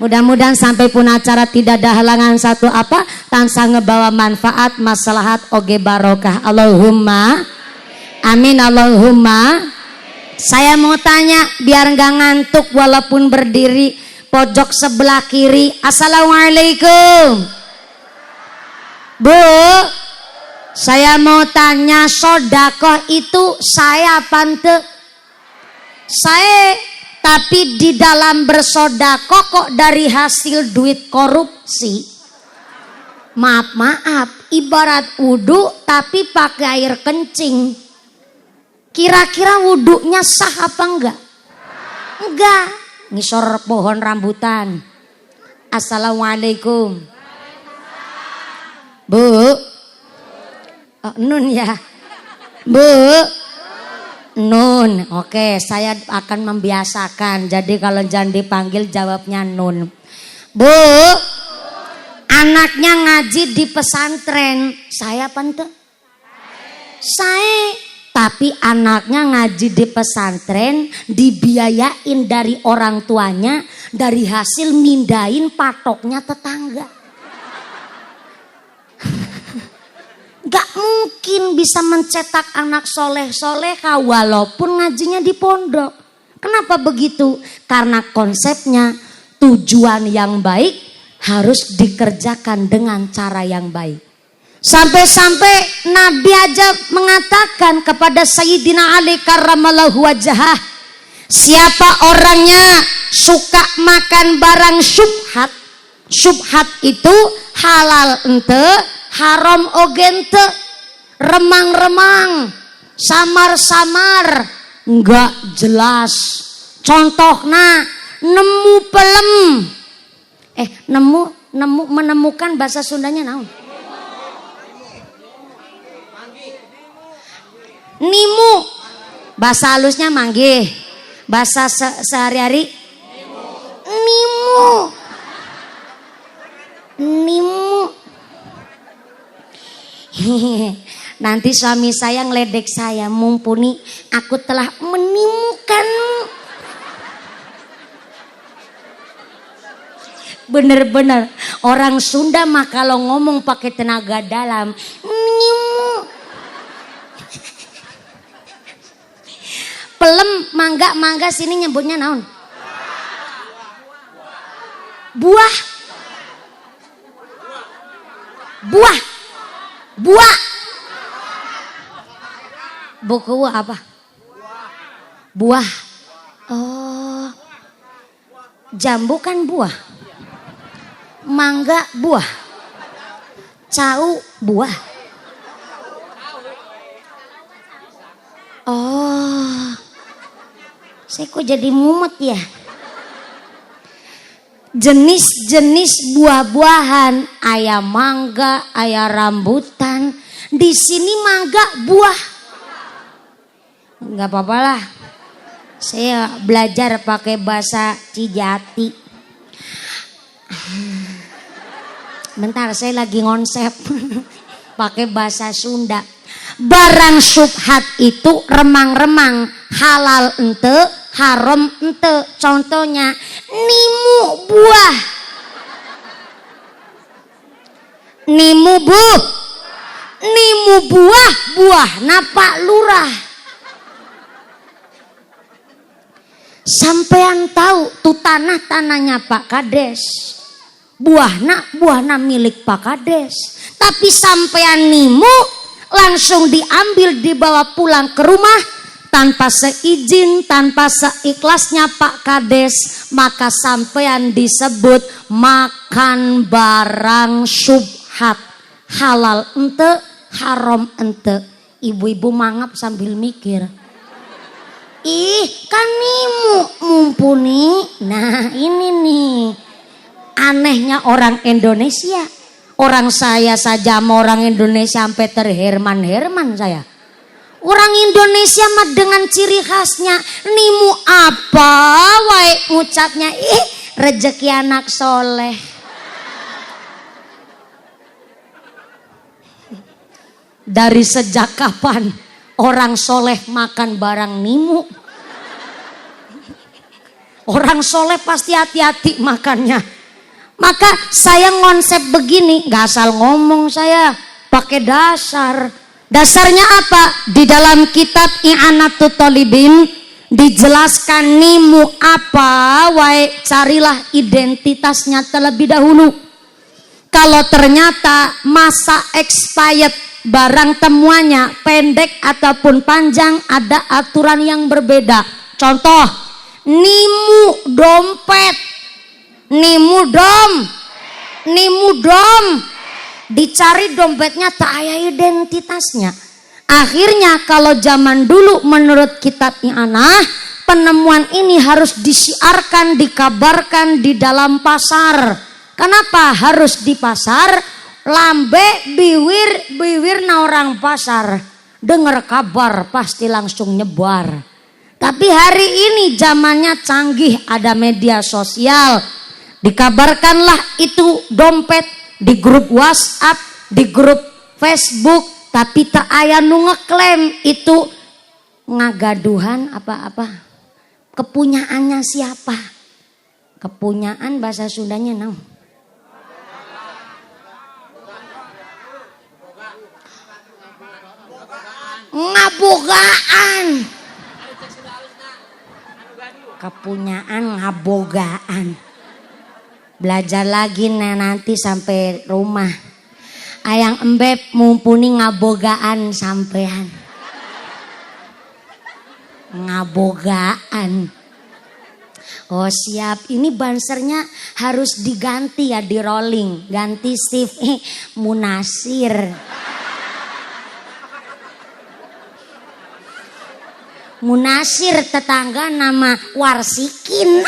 Mudah-mudahan sampai pun acara tidak ada halangan satu apa tansah ngebawa manfaat maslahat oge barokah. Allahumma amin Allahumma. Saya mau tanya biar nggak ngantuk walaupun berdiri, pojok sebelah kiri. Assalamualaikum Bu, saya mau tanya, sodakoh itu saya apa ente? Saya. Tapi di dalam bersodakoh kok dari hasil duit korupsi. Maaf, ibarat wudhu tapi pakai air kencing. Kira-kira wudhunya sah apa enggak? Enggak. Ngisor pohon rambutan. Assalamualaikum Bu. Oh, nun ya Bu. Nun, oke, saya akan membiasakan. Jadi kalau jangan dipanggil jawabnya nun. Bu, anaknya ngaji di pesantren. Saya apa ente? Saya. Tapi anaknya ngaji di pesantren dibiayain dari orang tuanya, dari hasil mindahin patoknya tetangga. Gak mungkin bisa mencetak anak soleh-solehah walaupun ngajinya di pondok. Kenapa begitu? Karena konsepnya tujuan yang baik harus dikerjakan dengan cara yang baik. Sampai-sampai Nabi aja mengatakan kepada Sayyidina Ali karramallahu wajhah, siapa orangnya suka makan barang syubhat. Syubhat itu halal ente, haram ogente, remang-remang, samar-samar, enggak jelas. Contohnya nemu pelem. Menemukan bahasa Sundanya naon? Nimu. Bahasa halusnya manggih. Bahasa sehari-hari nimu. Nanti suami saya ngeledek saya, mumpuni aku telah menimukan. Bener-bener orang Sunda mah kalau ngomong pakai tenaga dalam, nimu. Pelem, mangga sini nyebutnya naon? Buah. Buku apa? Buah. Oh. Jambu kan buah. Mangga buah. Cau buah. Oh. Saya kok jadi mumet ya? Jenis-jenis buah-buahan, aya mangga, aya rambutan. Di sini mangga buah. Enggak apa-apa lah. Saya belajar pakai bahasa Cijati. Bentar, saya lagi ngonsep. Pakai bahasa Sunda. Barang syubhat itu remang-remang, halal ente, haram ente. Contohnya nimu buah. Nimu buah napa lurah. Sampean tahu tuh tanahnya Pak Kades. Buahna milik Pak Kades. Tapi sampean nimu langsung diambil dibawa pulang ke rumah tanpa seizin, tanpa seikhlasnya Pak Kades, maka sampean disebut makan barang syubhat. Halal ente, haram ente. Ibu-ibu mangap sambil mikir. Ih, kan nimu mumpuni. Nah, ini nih anehnya orang Indonesia. Orang saya saja sama orang Indonesia sampai terherman-herman saya. Orang Indonesia mah dengan ciri khasnya nimu apa wae ngucapnya rezeki anak soleh. Dari sejak kapan orang soleh makan barang nimu? Orang soleh pasti hati-hati makannya. Maka saya ngonsep begini, gak asal ngomong saya, pakai dasar. Dasarnya apa? Di dalam kitab I'anatut Thalibin dijelaskan nimu apa, wae carilah identitasnya terlebih dahulu. Kalau ternyata masa expired barang temuannya pendek ataupun panjang, ada aturan yang berbeda. Contoh, nimu dompet, nimu dom, dicari dompetnya tak ada identitasnya. Akhirnya kalau zaman dulu menurut kitab I'anah, penemuan ini harus disiarkan, dikabarkan di dalam pasar. Kenapa harus di pasar? Lambe biwir na orang pasar dengar kabar pasti langsung nyebar. Tapi hari ini zamannya canggih, ada media sosial. Dikabarkanlah itu dompet di grup WhatsApp, di grup Facebook, tapi tak aya nu ngeklaim itu ngagaduhan apa-apa. Kepunyaannya siapa? Kepunyaan bahasa Sundanya naon? Ngabogaan. Kepunyaan ngabogaan. Belajar lagi nanti sampai rumah. Ayang embeb mumpuni ngabogaan sampean. Ngabogaan. Oh siap, ini bansernya harus diganti ya, di rolling. Ganti Steve Munasir. Munasir tetangga nama Warsikin.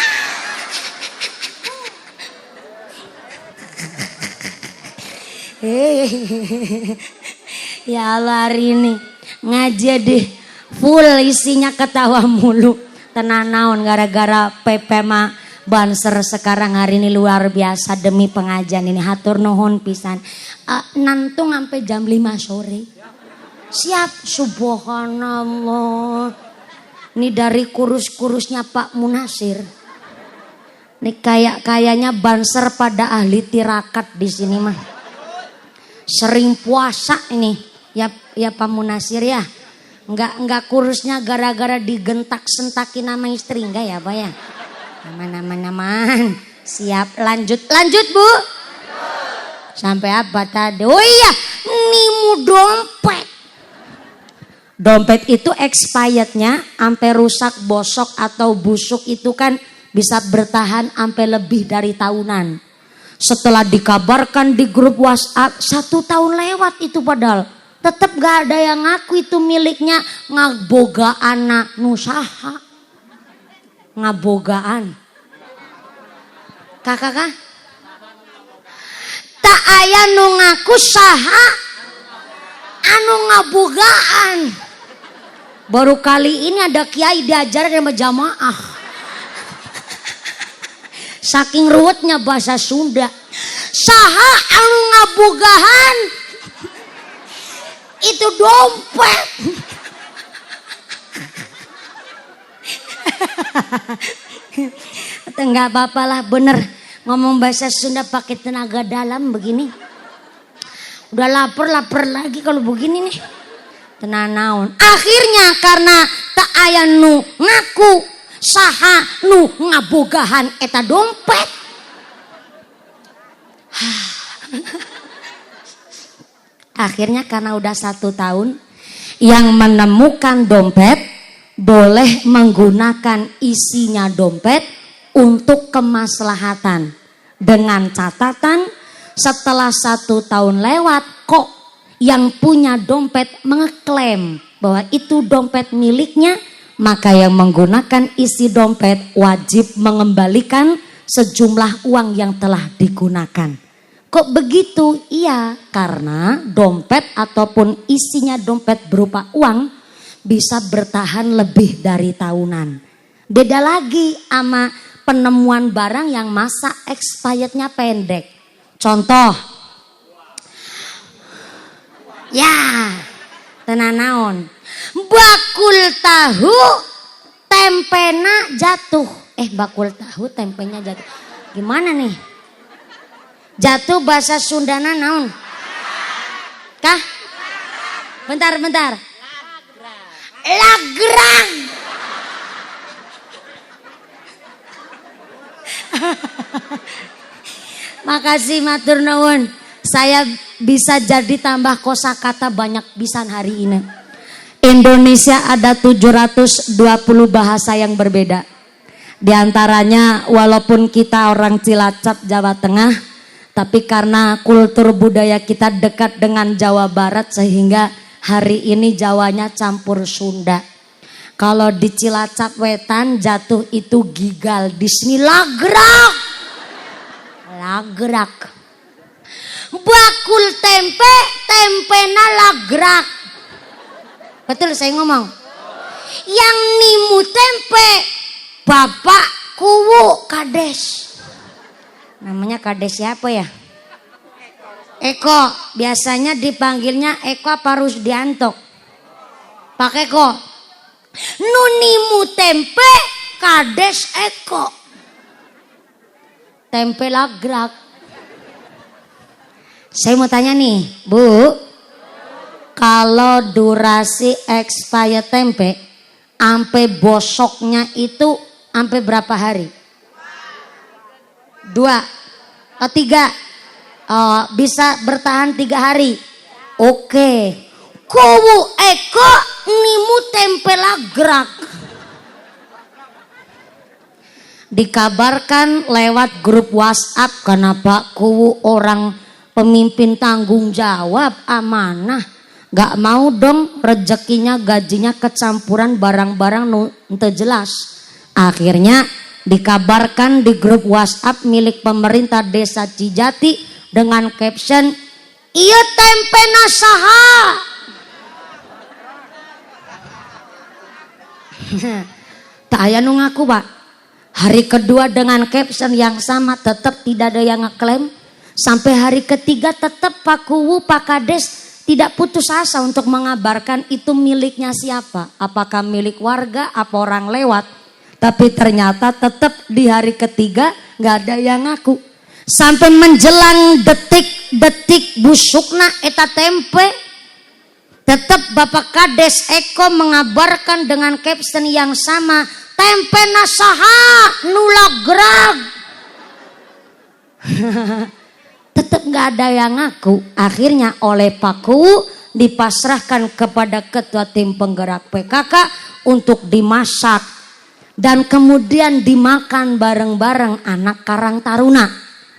Ya Allah, hari ini ngaji deh full isinya ketawa mulu. Tenan naon gara-gara Pepe mah banser sekarang hari ini luar biasa demi pengajian ini. Hatur nuhun pisan. Nantung sampai jam 5 sore. Siap, subhanallah. Ini dari kurus-kurusnya Pak Munasir. Ini kayaknya banser pada ahli tirakat di sini mah. Sering puasa ini. Ya Pak Munasir ya. Enggak kurusnya gara-gara digentak-sentakin sama istri, enggak ya Pak ya? Aman. Siap, lanjut Bu. Sampai apa tadi? Oh iya, nimu dompet. Dompet itu expirednya sampai rusak, bosok atau busuk itu kan bisa bertahan sampai lebih dari tahunan. Setelah dikabarkan di grup WhatsApp 1 tahun lewat itu padahal tetap gak ada yang ngaku itu miliknya. Ngabogaan nusaha. Ngabogaan. Kakak tak aya nu ngaku saha anu ngabogaan. Baru kali ini ada kiai diajar sama jamaah. Saking ruwetnya bahasa Sunda. Saha anu ngabogaan? Itu dompet. Enggak apa-apa lah, bener. Ngomong bahasa Sunda pakai tenaga dalam begini. Udah lapar lagi kalau begini nih. Tenan naon. Akhirnya karena tak aya nu ngaku saha nu ngabogahan eta dompet. Akhirnya karena udah 1 tahun yang menemukan dompet boleh menggunakan isinya dompet untuk kemaslahatan dengan catatan setelah 1 tahun lewat kok yang punya dompet mengeklaim bahwa itu dompet miliknya, maka yang menggunakan isi dompet wajib mengembalikan sejumlah uang yang telah digunakan. Kok begitu? Iya, karena dompet ataupun isinya dompet berupa uang bisa bertahan lebih dari tahunan. Beda lagi sama penemuan barang yang masa expirednya pendek. Contoh, ya, tenan naon. Bakul tahu tempena jatuh. bakul tahu tempenya jatuh. Gimana nih? Jatuh bahasa Sundana naon? Kah? Bentar. Lagrang. Makasih matur nuwun. Saya bisa jadi tambah kosakata banyak pisan hari ini. Indonesia ada 720 bahasa yang berbeda. Di antaranya walaupun kita orang Cilacap Jawa Tengah, tapi karena kultur budaya kita dekat dengan Jawa Barat sehingga hari ini Jawanya campur Sunda. Kalau di Cilacap Wetan jatuh itu gigal, di sini lagrak. Bakul tempe, tempena lagrak. Betul saya ngomong. Yang nimu tempe, bapak kuwu kades. Namanya kades siapa ya? Eko. Biasanya dipanggilnya Eko apa Rusdianto? Pak Eko. Nunimu tempe, kades Eko. Tempe lagrak. Saya mau tanya nih, Bu. Kalau durasi expired tempe, ampe bosoknya itu ampe berapa hari? 2 atau 3? Bisa bertahan 3 hari. Oke. Kuwu Eko nimu tempe lagrak. Dikabarkan lewat grup WhatsApp, kenapa kuwu orang pemimpin tanggung jawab amanah, gak mau dong rezekinya gajinya kecampuran barang-barang ente jelas. Akhirnya dikabarkan di grup WhatsApp milik pemerintah desa Cijati dengan caption, iya tempe nasaha. Tak aya nu ngaku Pak. Hari kedua dengan caption yang sama tetap tidak ada yang ngeklaim. Sampai hari ketiga tetap Pak Kuwu, Pak Kades tidak putus asa untuk mengabarkan itu miliknya siapa. Apakah milik warga, apa orang lewat. Tapi ternyata tetap di hari ketiga gak ada yang ngaku. Sampai menjelang detik-detik busukna eta tempe. Tetap Bapak Kades Eko mengabarkan dengan caption yang sama. Tempe nasaha nulagrag. Tetap gak ada yang ngaku. Akhirnya oleh Pak Kuwu dipasrahkan kepada ketua tim penggerak PKK untuk dimasak dan kemudian dimakan bareng-bareng anak Karang Taruna.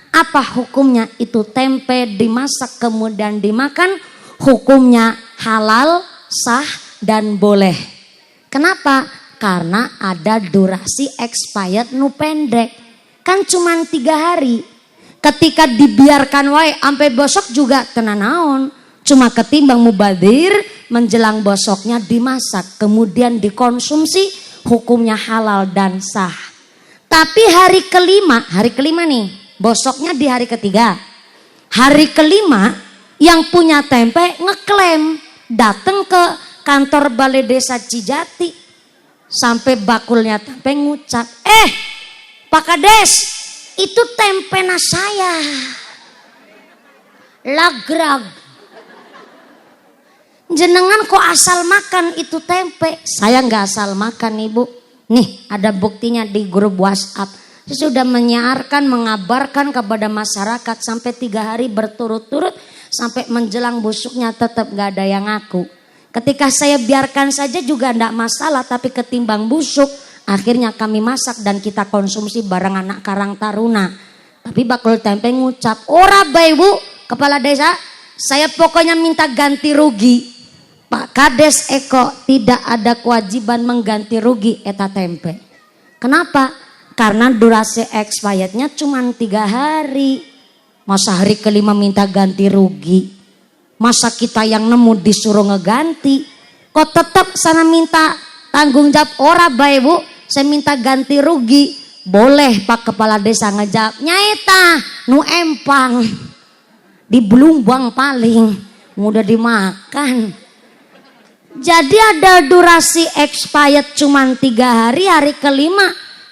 Apa hukumnya? Itu tempe dimasak kemudian dimakan, hukumnya halal, sah dan boleh. Kenapa? Karena ada durasi expired nu pendek. Kan cuman 3 hari. Ketika dibiarkan wae sampai bosok juga tenanaon. Cuma ketimbang mubadir menjelang bosoknya dimasak kemudian dikonsumsi, hukumnya halal dan sah. Tapi hari kelima nih, bosoknya di hari ketiga. Hari kelima yang punya tempe ngeklaim, datang ke kantor Balai Desa Cijati. Sampai bakulnya tempe ngucap, Pak Kades, itu tempena saya. Lagrag. Jenengan kok asal makan itu tempe? Saya nggak asal makan Ibu. Nih ada buktinya di grup WhatsApp. Saya sudah menyiarkan, mengabarkan kepada masyarakat sampai 3 hari berturut-turut. Sampai menjelang busuknya tetap nggak ada yang ngaku. Ketika saya biarkan saja juga tidak masalah, tapi ketimbang busuk, akhirnya kami masak dan kita konsumsi bareng anak Karang Taruna. Tapi bakul tempe ngucap, ora bae Bu, kepala desa, saya pokoknya minta ganti rugi. Pak Kades Eko tidak ada kewajiban mengganti rugi eta tempe. Kenapa? Karena durasi expirednya cuma 3 hari. Masa hari kelima minta ganti rugi? Masa kita yang nemu disuruh ngeganti? Kok tetap sana minta tanggung jawab? Ora bae Bu, saya minta ganti rugi. Boleh Pak Kepala Desa ngejawab, nyaeta nu empang di Belumbang paling mudah dimakan. Jadi ada durasi expired cuma 3 hari. Hari kelima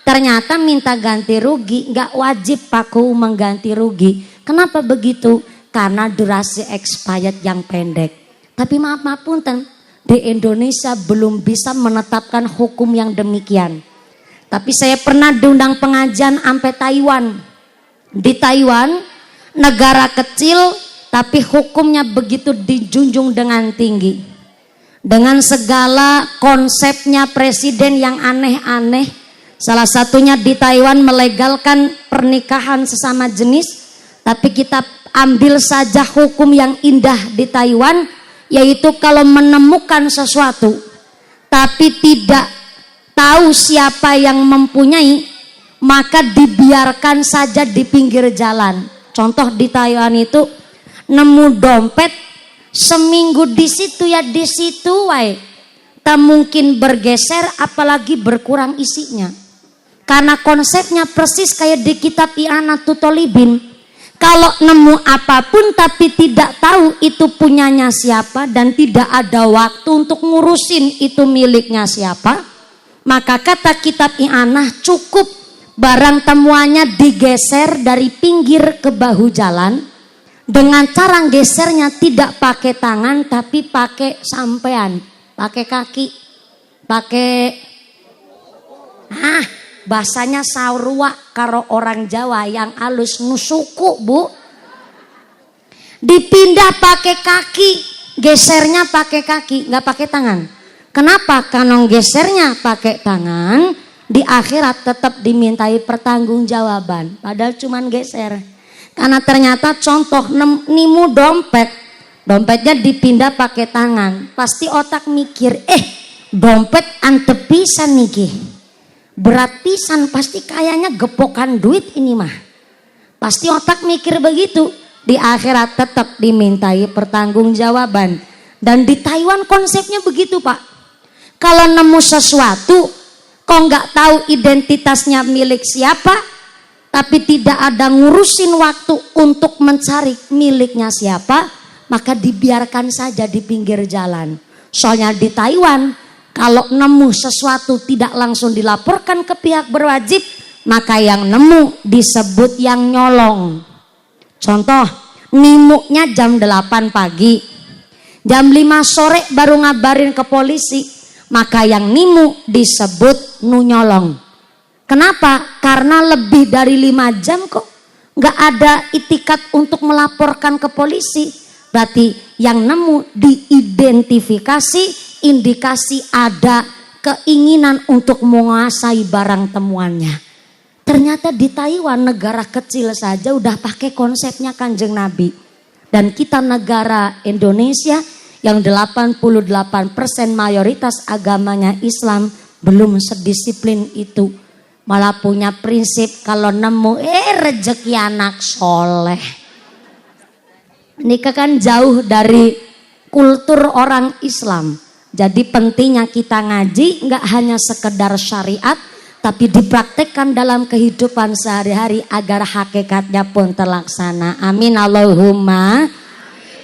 Ternyata minta ganti rugi, nggak wajib PAKU mengganti rugi. Kenapa begitu? Karena durasi expired yang pendek. Tapi maaf punten, di Indonesia belum bisa menetapkan hukum yang demikian. Tapi saya pernah diundang pengajian sampai Taiwan. Di Taiwan, negara kecil tapi hukumnya begitu dijunjung dengan tinggi. Dengan segala konsepnya presiden yang aneh-aneh. Salah satunya di Taiwan melegalkan pernikahan sesama jenis. Tapi kita ambil saja hukum yang indah di Taiwan, yaitu kalau menemukan sesuatu tapi tidak tahu siapa yang mempunyai, maka dibiarkan saja di pinggir jalan. Contoh di Taiwan itu nemu dompet, seminggu di situ ya di situ wae. Tak mungkin bergeser apalagi berkurang isinya. Karena konsepnya persis kayak di kitab I'anatul Thalibin. Kalau nemu apapun tapi tidak tahu itu punyanya siapa dan tidak ada waktu untuk ngurusin itu miliknya siapa, maka kata kitab I'anah cukup barang temuannya digeser dari pinggir ke bahu jalan. Dengan cara gesernya tidak pakai tangan tapi pakai sampean, pakai kaki, pakai bahasanya saurwa karo orang Jawa yang halus nusuku bu. Dipindah pakai kaki, gesernya pakai kaki, nggak pakai tangan. Kenapa? Karena gesernya pakai tangan, di akhirat tetap dimintai pertanggungjawaban. Padahal cuman geser. Karena ternyata contoh nimu dompetnya dipindah pakai tangan. Pasti otak mikir, dompet antepisan niki. Berat pisan, pasti kayaknya gepokan duit ini mah. Pasti otak mikir begitu. Di akhirat tetap dimintai pertanggungjawaban. Dan di Taiwan konsepnya begitu Pak. Kalau nemu sesuatu, kok nggak tahu identitasnya milik siapa, tapi tidak ada ngurusin waktu untuk mencari miliknya siapa, maka dibiarkan saja di pinggir jalan. Soalnya di Taiwan, kalau nemu sesuatu tidak langsung dilaporkan ke pihak berwajib, maka yang nemu disebut yang nyolong. Contoh, nimuknya jam 8 pagi, jam 5 sore baru ngabarin ke polisi, maka yang nimu disebut nu nyolong. Kenapa? Karena lebih dari 5 jam kok nggak ada itikat untuk melaporkan ke polisi. Berarti yang nemu diidentifikasi, indikasi ada keinginan untuk menguasai barang temuannya. Ternyata di Taiwan, negara kecil saja udah pakai konsepnya Kanjeng Nabi. Dan kita negara Indonesia yang 88% mayoritas agamanya Islam belum sedisiplin itu. Malah punya prinsip kalau nemu rezeki anak soleh. Nikah kan jauh dari kultur orang Islam. Jadi pentingnya kita ngaji nggak hanya sekedar syariat, tapi dipraktekkan dalam kehidupan sehari-hari agar hakikatnya pun terlaksana. Amin Allahumma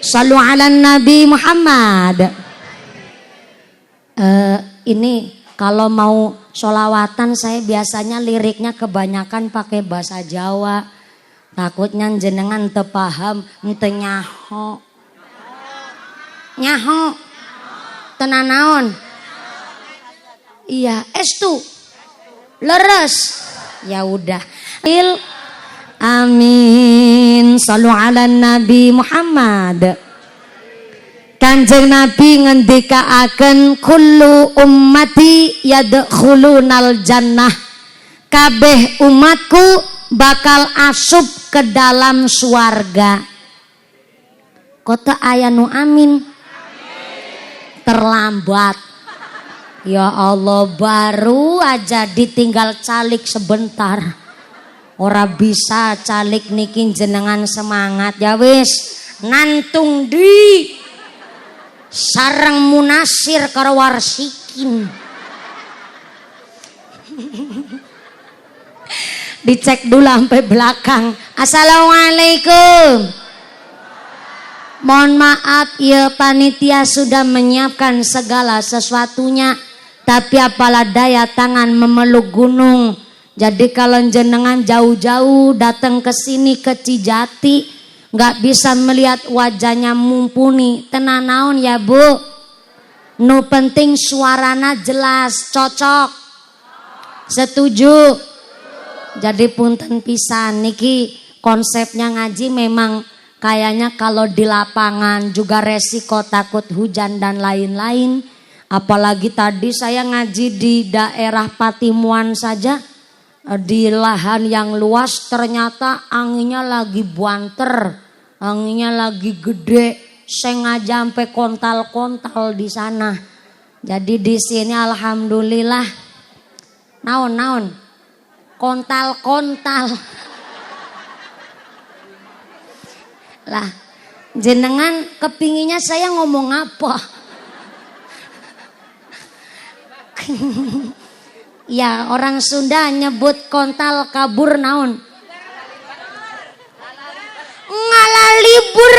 shallu ala Nabi Muhammad. Ini kalau mau sholawatan saya biasanya liriknya kebanyakan pakai bahasa Jawa. Takutnya jenengan teu paham, ente nyaho. Nyaho. Tenanaon. Iya, estu. Leres. Ya udah. Amin. Shallu ala Nabi Muhammad. Kanjeng Nabi ngendikaaken kullu ummati yadkhulunal jannah. Kabeh umatku bakal asup ke dalam surga. Kota ayanu amin. Terlambat. Ya Allah, baru aja ditinggal calik sebentar. Ora bisa calik niki jenengan semangat ya wis. Nantung di sareng munasir karo warsikin. Dicek dulu sampai belakang. Assalamualaikum. Mohon maaf ya, panitia sudah menyiapkan segala sesuatunya, tapi apalah daya tangan memeluk gunung, Jadi kalau jenengan jauh-jauh datang ke sini ke Cijati, nggak bisa melihat wajahnya Mumpuni, tenan naon ya Bu? Nu penting suarana jelas, cocok. Setuju? Jadi punten pisan niki konsepnya ngaji memang kayaknya kalau di lapangan juga resiko takut hujan dan lain-lain. Apalagi tadi saya ngaji di daerah Patimuan saja, di lahan yang luas ternyata anginnya lagi buanter, anginnya lagi gede, sengaja sampai kontal-kontal di sana. Jadi di sini alhamdulillah naon kontal-kontal. Lah jenengan kepinginnya saya ngomong apa? Ya orang Sunda nyebut kontal kabur naon? Ngalalibur.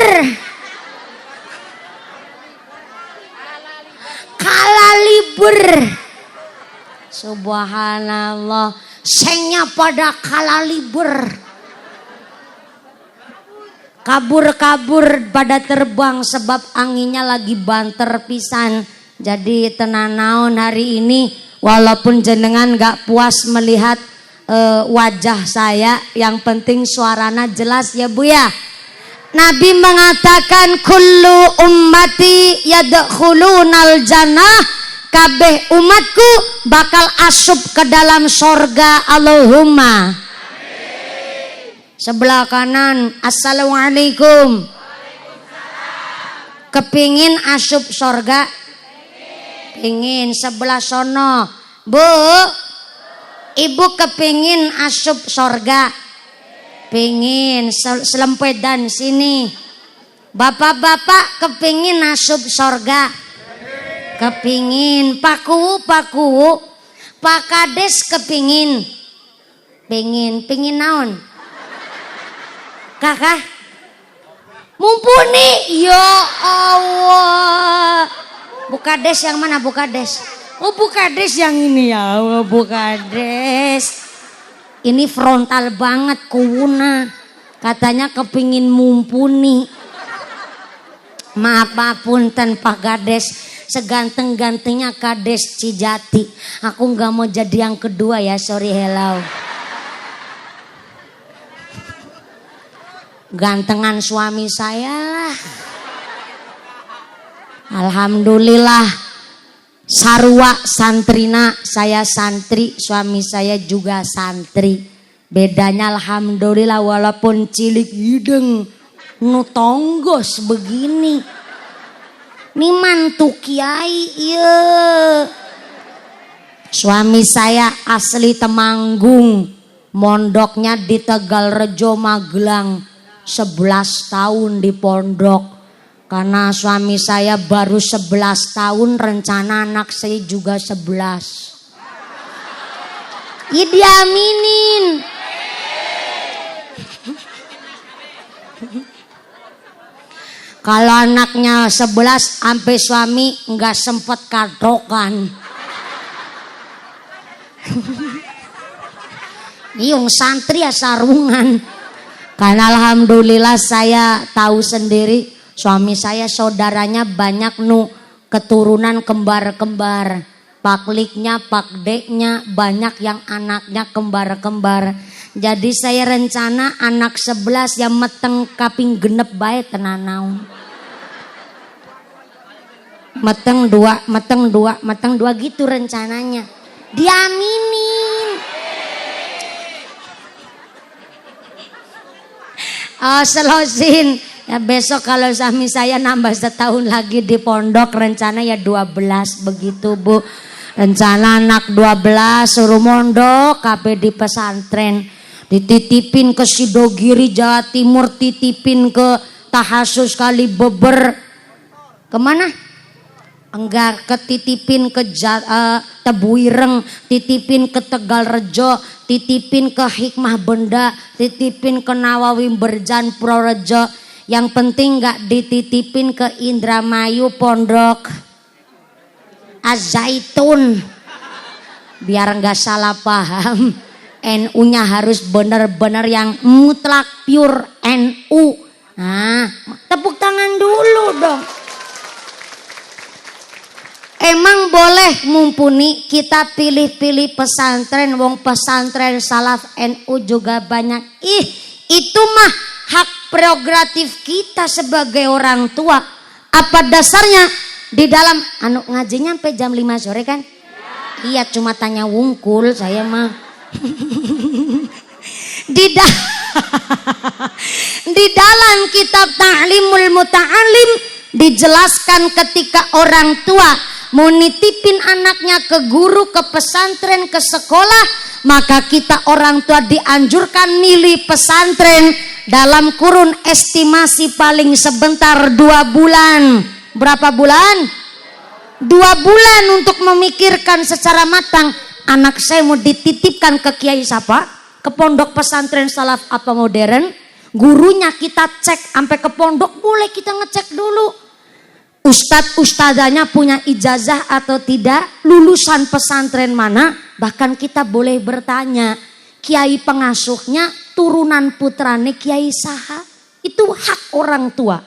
Kalalibur. Subhanallah. Sengnya pada kalalibur. Kabur-kabur pada terbang sebab anginnya lagi banter pisan. Jadi tenan naon hari ini walaupun jenengan gak puas melihat wajah saya, yang penting suarana jelas ya Bu ya. Nabi mengatakan kullu ummati yadkhulunal jannah, kabeh umatku bakal asup ke dalam sorga. Allahumma. Sebelah kanan, assalamualaikum. Kepingin asup sorga? Pingin. Sebelah sono, Bu, ibu kepingin asup sorga? Pingin. Selempedan sini. Bapak-bapak kepingin asup sorga? Kepingin. Paku Pak Kades kepingin? Pingin naon? Kakak Mumpuni. Ya Allah. Bu Kades yang mana Bu Kades? Oh Bu Kades yang ini ya. Oh, Bu Kades. Ini frontal banget kuuna. Katanya kepingin Mumpuni. Maaf punten Pak Kades. Seganteng-gantengnya Kades Cijati. Aku nggak mau jadi yang kedua ya. Sorry hello. Gantengan suami saya lah. Alhamdulillah. Sarwa santrina, saya santri, suami saya juga santri. Bedanya alhamdulillah walaupun cilik hideng nu tonggos begini. Ini mantu kiai iya. Suami saya asli Temanggung, mondoknya di Tegalrejo Magelang. 11 tahun di pondok. Karena suami saya baru 11 tahun, rencana anak saya juga 11. Ya diaminin. Kalau anaknya 11 sampai suami nggak sempet katokan. Yung santri ya sarungan. Karena alhamdulillah saya tahu sendiri, suami saya saudaranya banyak nu keturunan kembar-kembar. Pakliknya, pakdeknya banyak yang anaknya kembar-kembar. Jadi saya rencana anak 11 yang meteng kaping genep bae tenan naon. Meteng dua gitu rencananya. Diaminin. Oh selosin. Ya besok kalau suami saya nambah setahun lagi di pondok, rencana ya 12 begitu Bu. Rencana anak 12 suruh mondok kabeh di pesantren. Dititipin ke Sidogiri Jawa Timur, titipin ke Tahasus Kalibeber. Kemana? Enggak, ketitipin ke Tebuireng, titipin ke Tegalrejo, titipin ke Hikmah Benda, titipin ke Nawawi Berjan Purworejo. Yang penting enggak dititipin ke Indramayu Pondok Az-Zaitun. Biar enggak salah paham. NU-nya harus benar-benar yang mutlak pure NU. Nah, tepuk tangan dulu dong. Emang boleh mumpuni kita pilih-pilih pesantren, wong pesantren salaf NU juga banyak. Itu mah hak prerogatif kita sebagai orang tua. Apa dasarnya? Di dalam ngajinya sampai jam 5 sore kan? Iya, cuma tanya wungkul saya mah. Di dalam kitab Ta'limul Muta'alim dijelaskan ketika orang tua mau nitipin anaknya ke guru, ke pesantren, ke sekolah, maka kita orang tua dianjurkan milih pesantren dalam kurun estimasi paling sebentar 2 bulan. Berapa bulan? 2 bulan untuk memikirkan secara matang. Anak saya mau dititipkan ke kiai siapa? Ke pondok pesantren salaf apa modern? Gurunya kita cek sampai ke pondok, boleh kita ngecek dulu. Ustadz-ustadzanya punya ijazah atau tidak? Lulusan pesantren mana? Bahkan kita boleh bertanya, kiai pengasuhnya turunan putrane kiai saha? Itu hak orang tua.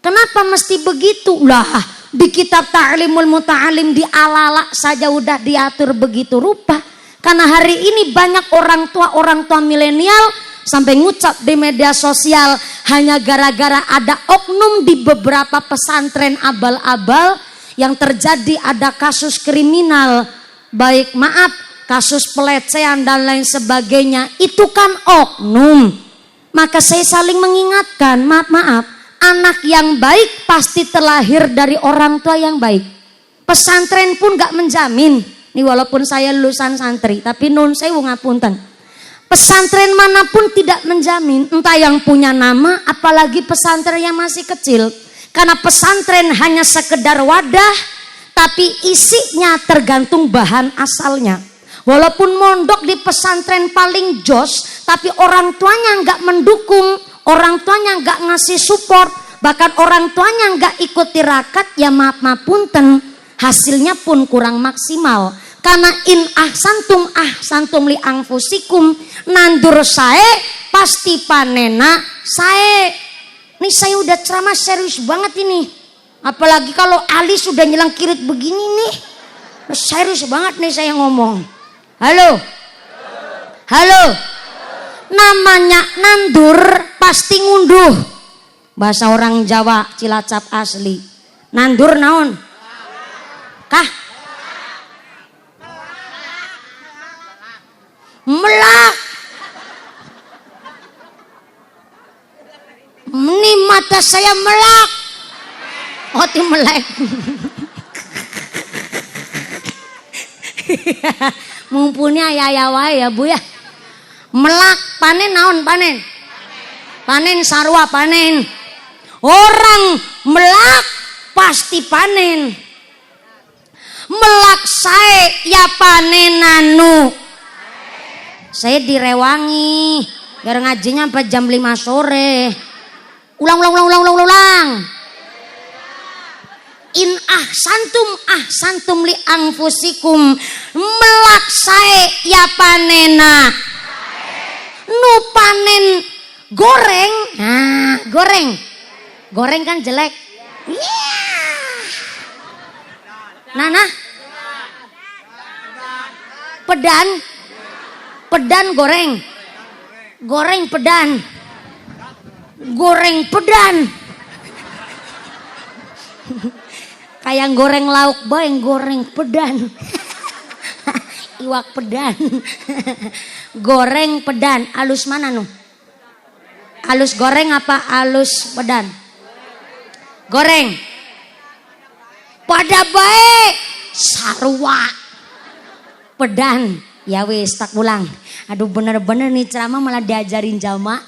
Kenapa mesti begitu? Lah, di kitab Ta'limul Muta'alim di ala-ala saja udah diatur begitu rupa. Karena hari ini banyak orang tua milenial sampai ngucap di media sosial hanya gara-gara ada oknum di beberapa pesantren abal-abal yang terjadi ada kasus kriminal, baik kasus pelecehan dan lain sebagainya. Itu kan oknum. Maka saya saling mengingatkan, maaf. Anak yang baik pasti terlahir dari orang tua yang baik. Pesantren pun gak menjamin. Nih walaupun saya lulusan santri, tapi nun sewu ngapunten. Pesantren manapun tidak menjamin. Entah yang punya nama, apalagi pesantren yang masih kecil. Karena pesantren hanya sekedar wadah, tapi isinya tergantung bahan asalnya. Walaupun mondok di pesantren paling jos, tapi orang tuanya gak mendukung. Orang tuanya nggak ngasih support, bahkan orang tuanya nggak ikut tirakat, ya maaf punten, hasilnya pun kurang maksimal. Karena in ahsantum li anfusikum, nandur sae pasti panena sae. Nih saya udah ceramah serius banget ini, apalagi kalau alis sudah nyelang kirit begini nih, serius banget nih saya ngomong. Halo. Namanya nandur pasti ngunduh. Bahasa orang Jawa Cilacap asli. Nandur naon? Kah? Melak. Ini mata saya melak. Oh, ti melek. Mumpuni ayah wae ya Bu ya. Melak panen naon panen? Panen sarwa panen. Orang melak pasti panen. Melak sae ya panen anu. Saya direwangi. Gara ngajinya sampai jam 5 sore. Ulang. In ahsantum li anfusikum, melak sae ya panena. Nu panen goreng, goreng kan jelek. Nana, pedan goreng pedan. Kayak goreng lauk bae, goreng pedan. Iwak pedan. Goreng pedan, alus mana nu? Alus goreng apa alus pedan? Goreng. Pada baik sarua. Pedan. Ya wis tak pulang. Aduh bener-bener nih ceramah malah diajarin jamaah.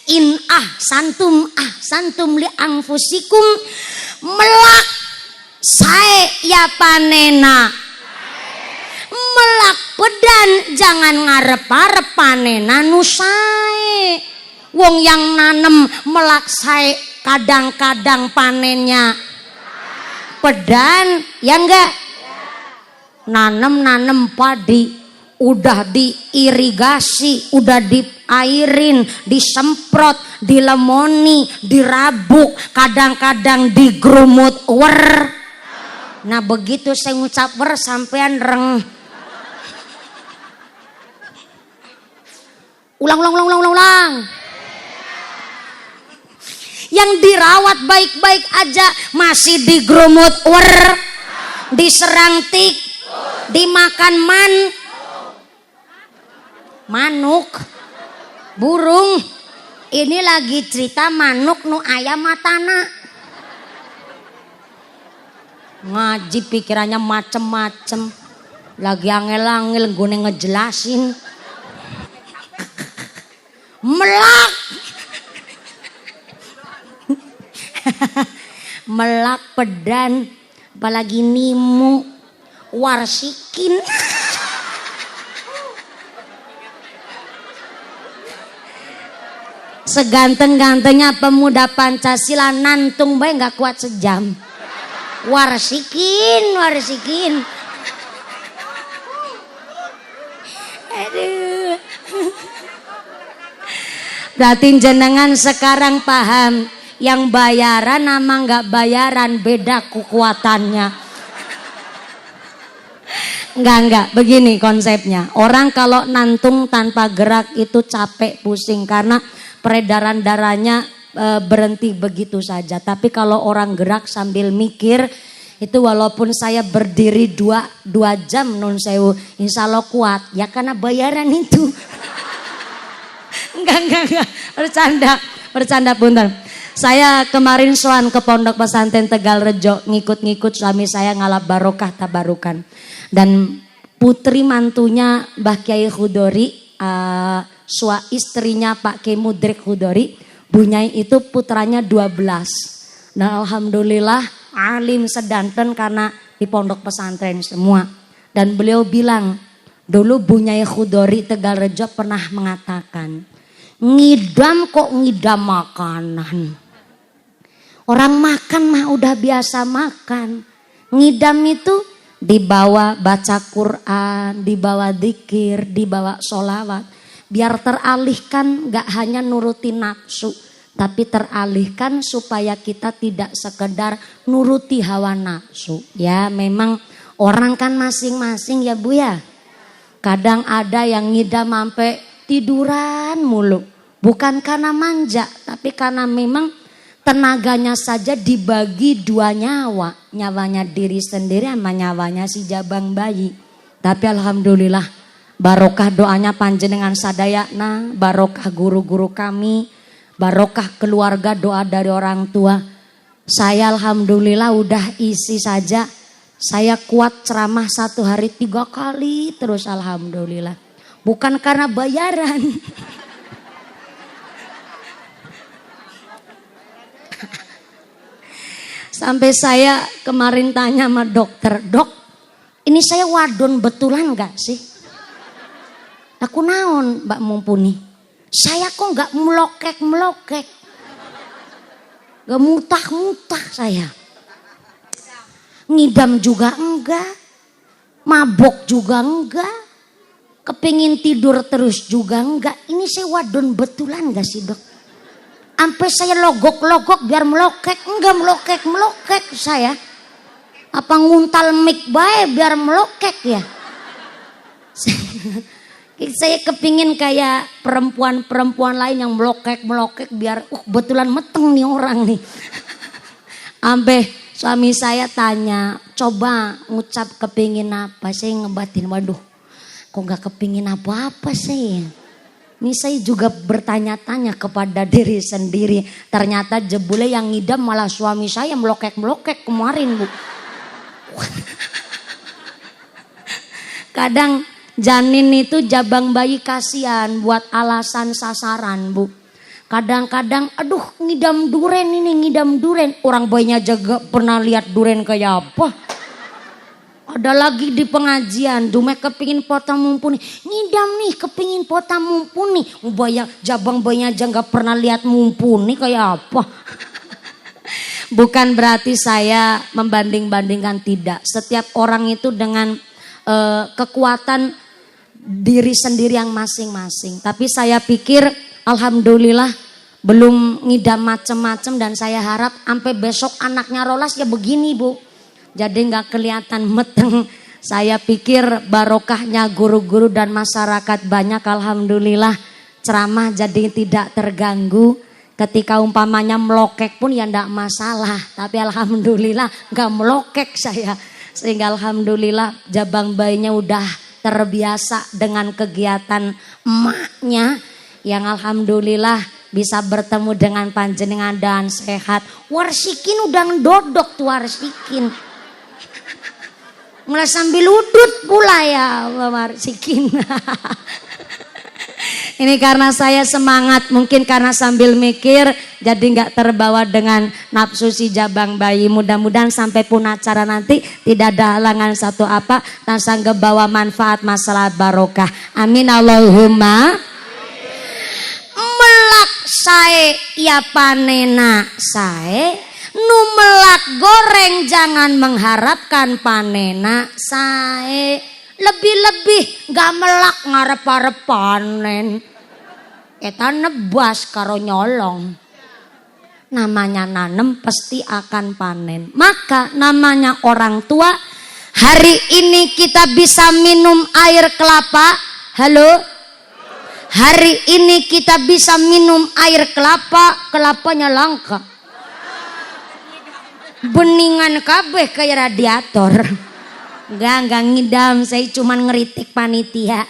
In ahsantum li anfusikum, melak sae ya panena. Melak pedan jangan ngarep-arep panena nu sae. Wong yang nanem melak sae kadang-kadang panennya pedan, ya enggak? Nanem padi udah diirigasi, udah diairin, disemprot, dilemoni, dirabuk, kadang-kadang digerumut wer. Nah begitu saya ngucap wer sampean reng. Ulang. Yang dirawat baik-baik aja masih digerumut wer, diserang tik, dimakan manuk, burung. Ini lagi cerita manuk nu ayam matana. Ngaji pikirannya macem-macem. Lagi angel-angel gue ngejelasin. Melak. Melak pedan, apalagi nimu, warsikin. Seganteng-gantengnya pemuda Pancasila nantung bae nggak kuat sejam. Warsikin. Aduh. Berarti jenengan sekarang paham, yang bayaran sama nggak bayaran beda kekuatannya. Enggak, begini konsepnya. Orang kalau nantung tanpa gerak itu capek, pusing karena peredaran darahnya berhenti begitu saja. Tapi kalau orang gerak sambil mikir, itu walaupun saya berdiri 2 jam nun sewu, insya Allah kuat. Ya karena bayaran itu. Enggak, bercanda punten. Saya kemarin soan ke Pondok Pesantren Tegal Rejo, ngikut-ngikut suami saya ngalap barokah tabarukan. Dan putri mantunya Mbah Kiai Khudori, istrinya Pak Kiai Mudrik Khudori, Bunyai itu putranya 12. Dan alhamdulillah alim sedanten karena di pondok pesantren semua. Dan beliau bilang, dulu Bunyai Khudori Tegal Rejo pernah mengatakan, ngidam kok ngidam makanan. Orang makan mah udah biasa makan. Ngidam itu dibawa baca Quran, dibawa dzikir, dibawa sholawat. Biar teralihkan gak hanya nuruti nafsu, tapi teralihkan supaya kita tidak sekedar nuruti hawa nafsu. Ya memang orang kan masing-masing ya Bu ya. Kadang ada yang ngidam sampai tiduran mulu. Bukan karena manja, tapi karena memang tenaganya saja dibagi 2 nyawa. Nyawanya diri sendiri sama nyawanya si jabang bayi. Tapi alhamdulillah barokah doanya panjenengan sadayana, barokah guru-guru kami, barokah keluarga, doa dari orang tua. Saya alhamdulillah udah isi saja. Saya kuat ceramah 1 hari 3 kali terus alhamdulillah. Bukan karena bayaran. Sampai saya kemarin tanya sama dokter, dok ini saya wadon betulan gak sih? Aku naon Mbak Mumpuni, saya kok gak melokek, gak mutah saya. Ngidam juga enggak, mabok juga enggak, kepingin tidur terus juga enggak. Ini saya wadon betulan gak sih dok? Sampai saya logok-logok biar melokek. Enggak melokek saya. Apa nguntal mic bae biar melokek ya? Saya kepingin kayak perempuan-perempuan lain yang melokek biar betulan meteng nih orang nih. Sampai suami saya tanya, coba ngucap kepingin apa? Saya ngebatin, waduh kok gak kepingin apa-apa sih. Ini saya juga bertanya-tanya kepada diri sendiri. Ternyata jebule yang ngidam malah suami saya melokek kemarin Bu. Kadang janin itu jabang bayi kasihan buat alasan sasaran Bu. Kadang-kadang aduh ngidam duren. Orang bayinya jaga pernah lihat duren kayak apa. Ada lagi di pengajian, Dume kepingin pota mumpuni. Ngidam nih kepingin pota mumpuni. Jabang bayinya aja gak pernah lihat mumpuni kayak apa. Bukan berarti saya membanding-bandingkan, tidak. Setiap orang itu dengan kekuatan diri sendiri yang masing-masing. Tapi saya pikir alhamdulillah belum ngidam macem-macem, dan saya harap sampai besok anaknya rolas ya begini Bu. Jadi nggak kelihatan meteng. Saya pikir barokahnya guru-guru dan masyarakat banyak, alhamdulillah ceramah jadi tidak terganggu. Ketika umpamanya melokek pun ya ndak masalah, tapi alhamdulillah nggak melokek saya. Sehingga alhamdulillah jabang bayinya udah terbiasa dengan kegiatan emaknya, yang alhamdulillah bisa bertemu dengan panjenengan dan sehat. Warsikin udah ngedodok tuh Warsikin. Mulai sambil udut pula ya Warsikin. Ini karena saya semangat, mungkin karena sambil mikir jadi nggak terbawa dengan nafsu si jabang bayi. Mudah-mudahan sampai pun acara nanti tidak ada halangan satu apa, dan sanggup bawa manfaat masalah barokah. Amin Allahumma. Melak sae ya panena sae, nu melak goreng jangan mengharapkan panena sae. Lebih-lebih gak melak ngarep-arep panen. Eta nebas karo nyolong. Namanya nanem pasti akan panen. Maka namanya orang tua, hari ini kita bisa minum air kelapa. Halo? Hari ini kita bisa minum air kelapa, kelapanya langka. Beningan kabeh kayak radiator. Enggak ngidam, saya cuman ngeritik panitia.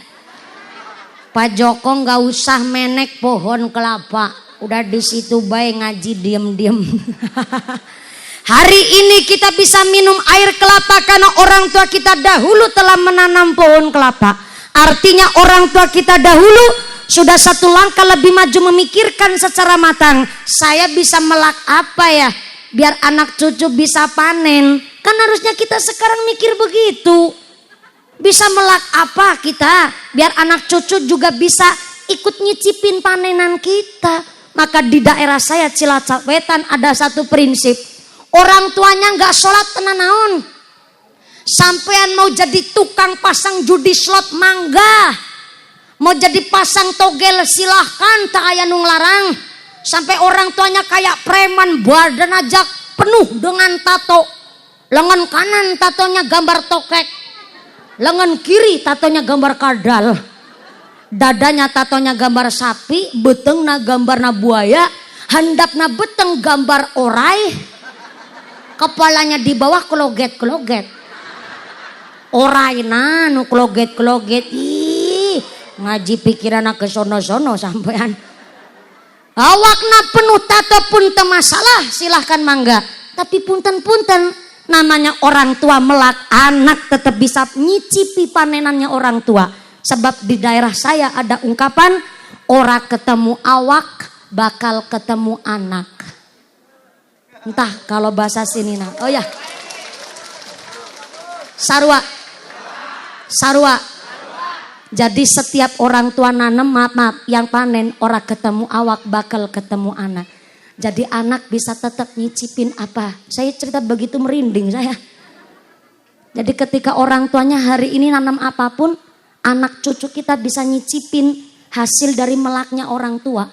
Pak Joko nggak usah menek pohon kelapa, udah di situ baik ngaji diem-diem. Hari ini kita bisa minum air kelapa karena orang tua kita dahulu telah menanam pohon kelapa. Artinya orang tua kita dahulu sudah satu langkah lebih maju memikirkan secara matang. Saya bisa melak apa ya biar anak cucu bisa panen. Kan harusnya kita sekarang mikir begitu. Bisa melak apa kita biar anak cucu juga bisa ikut nyicipin panenan kita. Maka di daerah saya Cilacap Wetan ada satu prinsip. Orang tuanya gak sholat tenan naon. Sampean mau jadi tukang pasang judi slot mangga. Mau jadi pasang togel silahkan, tak aya nu nglarang. Sampai orang tuanya kayak preman, badan aja penuh dengan tato. Lengan kanan tatonya gambar tokek, lengan kiri tatonya gambar kadal, dadanya tatonya gambar sapi, betengna gambarna buaya, handapna beteng gambar orai, kepalanya di bawah keloget-keloget. Oraina nu keloget-keloget. Ih, ngaji pikiran ke sono-sono sampean. Awakna penuh tato pun teu masalah, silahkan mangga. Tapi punten-punten, namanya orang tua melak, anak tetap bisa nyicipi panenannya orang tua. Sebab di daerah saya ada ungkapan, ora ketemu awak bakal ketemu anak. Entah kalau bahasa sini nah. Oh ya, sarwa. Jadi setiap orang tua nanam, maaf yang panen, ora ketemu awak bakal ketemu anak. Jadi anak bisa tetap nyicipin apa. Saya cerita begitu merinding saya. Jadi ketika orang tuanya hari ini nanam apapun, anak cucu kita bisa nyicipin hasil dari melaknya orang tua.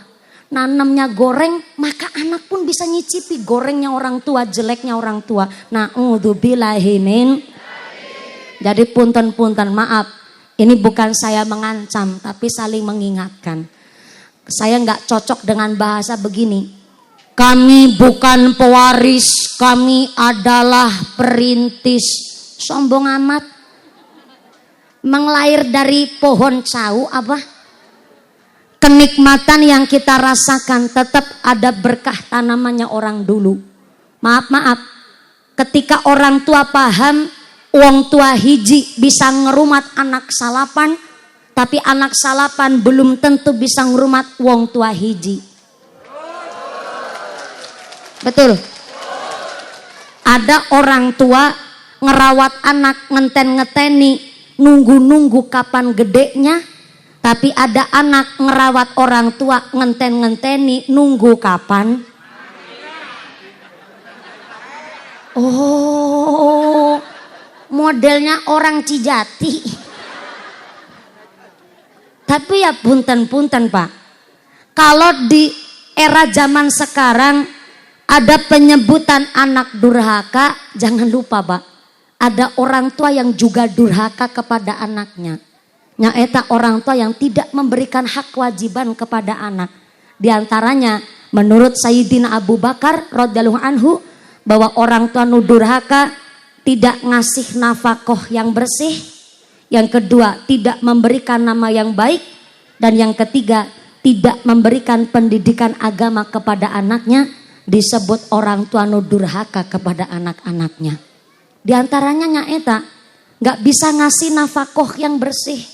Nanamnya goreng, maka anak pun bisa nyicipi gorengnya orang tua, jeleknya orang tua. Na'udzubillahi min. Jadi punten-punten, maaf. Ini bukan saya mengancam, tapi saling mengingatkan. Saya nggak cocok dengan bahasa begini. Kami bukan pewaris, kami adalah perintis. Sombong amat. Menglahir dari pohon cau apa? Kenikmatan yang kita rasakan tetap ada berkah tanamannya orang dulu. Maaf. Ketika orang tua paham, wong tua hiji bisa ngerumat anak salapan, tapi anak salapan belum tentu bisa ngerumat wong tua hiji. Betul. Ada orang tua ngerawat anak ngeten-ngeteni, nunggu-nunggu kapan gedenya. Tapi ada anak ngerawat orang tua ngenten-ngenteni, nunggu kapan. Oh, modelnya orang Cijati. Tapi ya punten-punten Pak, kalau di era zaman sekarang ada penyebutan anak durhaka, jangan lupa Pak, ada orang tua yang juga durhaka kepada anaknya. Nyaeta orang tua yang tidak memberikan hak kewajiban kepada anak. Di antaranya menurut Sayyidina Abu Bakar radhiyallahu anhu, bahwa orang tua nu durhaka tidak ngasih nafkah yang bersih. Yang kedua, tidak memberikan nama yang baik. Dan yang ketiga, tidak memberikan pendidikan agama kepada anaknya, disebut orang tua nu durhaka kepada anak-anaknya. Di antaranya nyaeta nggak bisa ngasih nafkah yang bersih.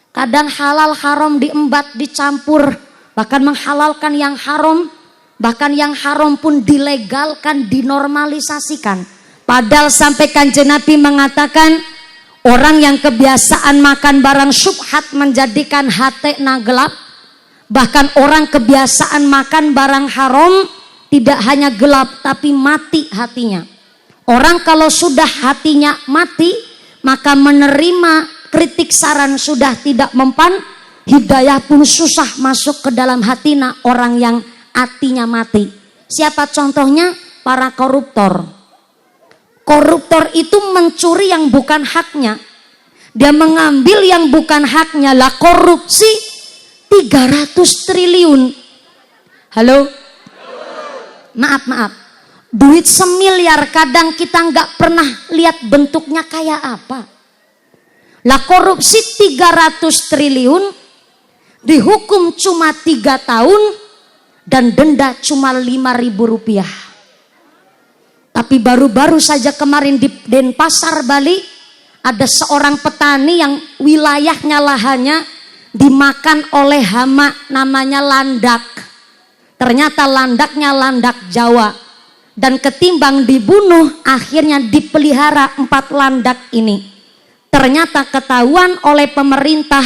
Kadang halal haram diembat, dicampur, bahkan menghalalkan yang haram, bahkan yang haram pun dilegalkan, dinormalisasikan. Padahal sampai Kanjeng Nabi mengatakan, orang yang kebiasaan makan barang syubhat menjadikan hati na gelap. Bahkan orang kebiasaan makan barang haram tidak hanya gelap tapi mati hatinya. Orang kalau sudah hatinya mati, maka menerima kritik saran sudah tidak mempan, hidayah pun susah masuk ke dalam hatina orang yang hatinya mati. Siapa contohnya? Para koruptor. Koruptor itu mencuri yang bukan haknya. Dia mengambil yang bukan haknya. Lah korupsi 300 triliun. Halo? Maaf. Duit semiliar kadang kita nggak pernah lihat bentuknya kayak apa. Lah korupsi 300 triliun, dihukum cuma 3 tahun, dan denda cuma 5.000 rupiah. Tapi baru-baru saja kemarin di Denpasar, Bali, ada seorang petani yang wilayahnya lahannya dimakan oleh hama namanya landak. Ternyata landaknya landak Jawa. Dan ketimbang dibunuh, akhirnya dipelihara 4 landak ini. Ternyata ketahuan oleh pemerintah,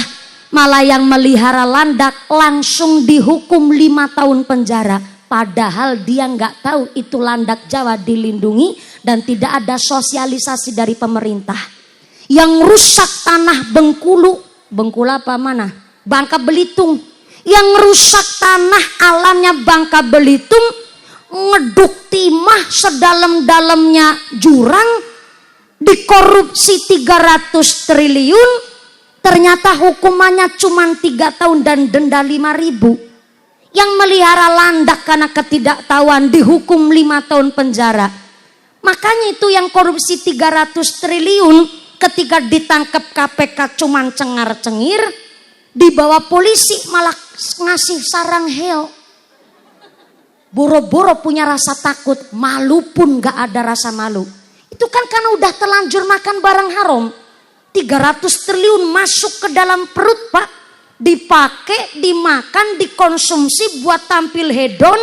malah yang melihara landak langsung dihukum 5 tahun penjara. Padahal dia nggak tahu itu landak Jawa dilindungi dan tidak ada sosialisasi dari pemerintah. Yang rusak tanah Bengkulu apa mana? Bangka Belitung. Yang rusak tanah alamnya Bangka Belitung, ngeduk timah sedalam-dalamnya jurang, dikorupsi 300 triliun, ternyata hukumannya cuma 3 tahun dan denda 5.000. Yang melihara landak karena ketidaktahuan dihukum 5 tahun penjara. Makanya itu yang korupsi 300 triliun ketika ditangkap KPK cuman cengar-cengir, dibawa polisi malah ngasih sarang heo. Boro-boro punya rasa takut, malu pun gak ada rasa malu. Itu kan karena udah terlanjur makan barang haram. 300 triliun masuk ke dalam perut Pak. Dipakai, dimakan, dikonsumsi buat tampil hedon.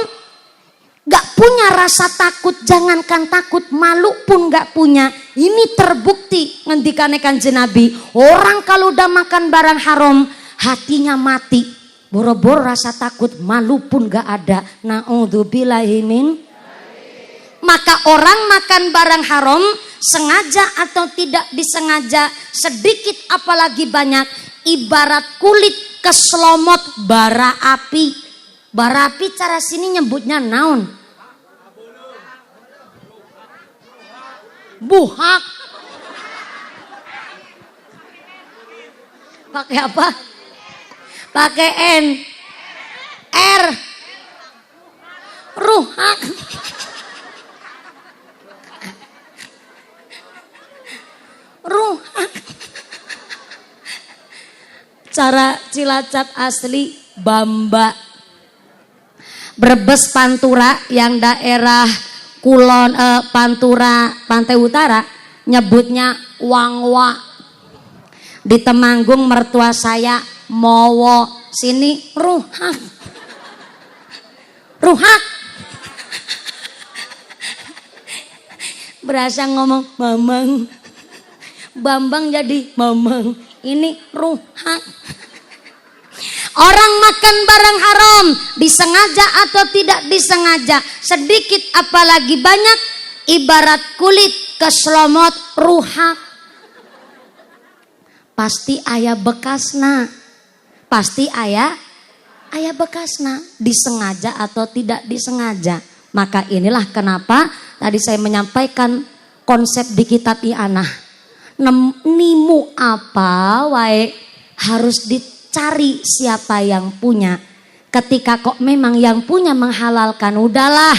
Gak punya rasa takut, jangankan takut, malu pun gak punya. Ini terbukti ngendikane Kanjeng Nabi. Orang kalau udah makan barang haram, hatinya mati. Boro-boro rasa takut, malu pun gak ada. Na'udzubillahi min. Maka orang makan barang haram, sengaja atau tidak disengaja, sedikit apalagi banyak, ibarat kulit keselomot bara api. Bara api cara sini nyebutnya naon? Buhak. Pakai apa? Pakai N. R. Ruhak. Ruhak. Cara Cilacap asli Bamba. Brebes Pantura yang daerah Kulon Pantura Pantai Utara nyebutnya Wangwa. Di Temanggung mertua saya Mowo, sini Ruhak. Ruhak. Berasa ngomong Mamang. Bambang jadi Mamang. Ini Ruhak. Orang makan barang haram, disengaja atau tidak disengaja, sedikit apalagi banyak, ibarat kulit keselomot ruhak. Pasti aya bekasna. pasti aya bekasna, disengaja atau tidak disengaja. Maka inilah kenapa tadi saya menyampaikan konsep di kitab I'anah. Nimu apa wae harus dicari siapa yang punya. Ketika kok memang yang punya menghalalkan, udahlah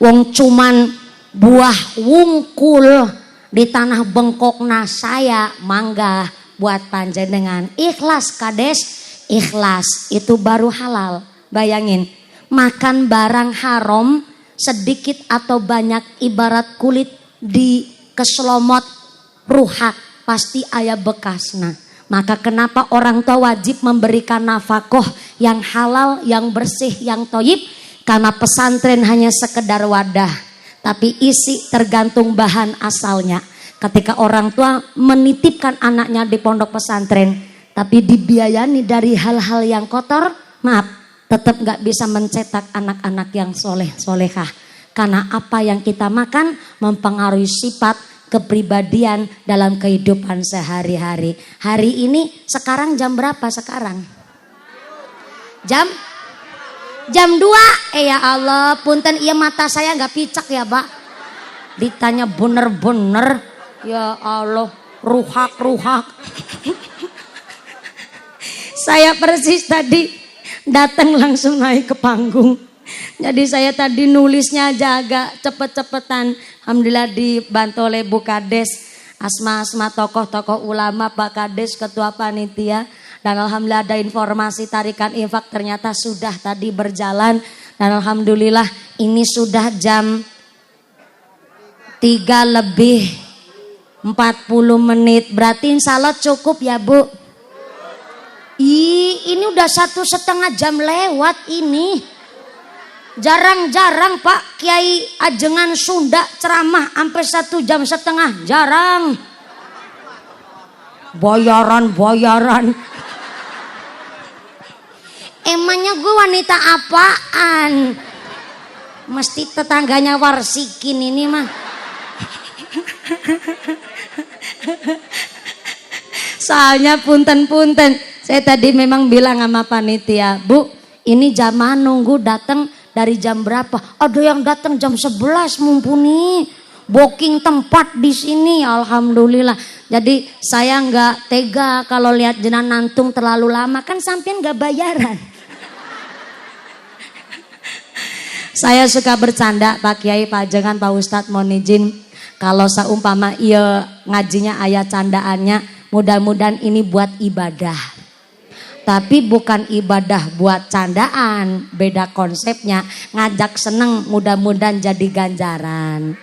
wong cuman buah wungkul di tanah bengkokna saya, mangga buat panjenengan. Ikhlas kades, ikhlas itu baru halal. Bayangin, makan barang haram sedikit atau banyak ibarat kulit di keselomot ruhak, pasti aya bekasna. Maka kenapa orang tua wajib memberikan nafkah yang halal, yang bersih, yang thayyib? Karena pesantren hanya sekedar wadah, tapi isi tergantung bahan asalnya. Ketika orang tua menitipkan anaknya di pondok pesantren, tapi dibiayani dari hal-hal yang kotor, maaf, tetap gak bisa mencetak anak-anak yang soleh, solehah. Karena apa yang kita makan mempengaruhi sifat kepribadian dalam kehidupan sehari-hari. Hari ini sekarang jam berapa sekarang? Jam 2. Ya Allah, punten iya mata saya nggak picak ya, Pak. Ditanya bener-bener, ya Allah, ruhak. Saya persis tadi datang langsung naik ke panggung. Jadi saya tadi nulisnya aja agak cepet-cepetan. Alhamdulillah dibantu oleh Bu Kades, asma-asma tokoh-tokoh ulama, Pak Kades, Ketua Panitia. Dan Alhamdulillah ada informasi tarikan infak ternyata sudah tadi berjalan. Dan Alhamdulillah ini sudah jam 3:40. Berarti insya Allah cukup ya Bu? Ini udah 1,5 jam lewat ini. Jarang-jarang Pak Kiai ajengan Sunda ceramah sampai 1,5 jam, jarang. Bayaran. Emangnya gue wanita apaan? Mesti tetangganya warsikin ini mah. Soalnya punten. Saya tadi memang bilang sama panitia, Bu, ini jamaah nunggu datang dari jam berapa? Ada yang datang jam 11 mumpuni. Booking tempat di sini, alhamdulillah. Jadi saya nggak tega kalau lihat jenengan nantung terlalu lama, kan sampean nggak bayaran. Saya suka bercanda Pak Kiai, Pak Ajengan, Pak Ustadz, mohon izin. Kalau seumpama iya ngajinya ayat candaannya, mudah-mudahan ini buat ibadah. Tapi bukan ibadah buat candaan, beda konsepnya. Ngajak seneng, mudah-mudahan jadi ganjaran.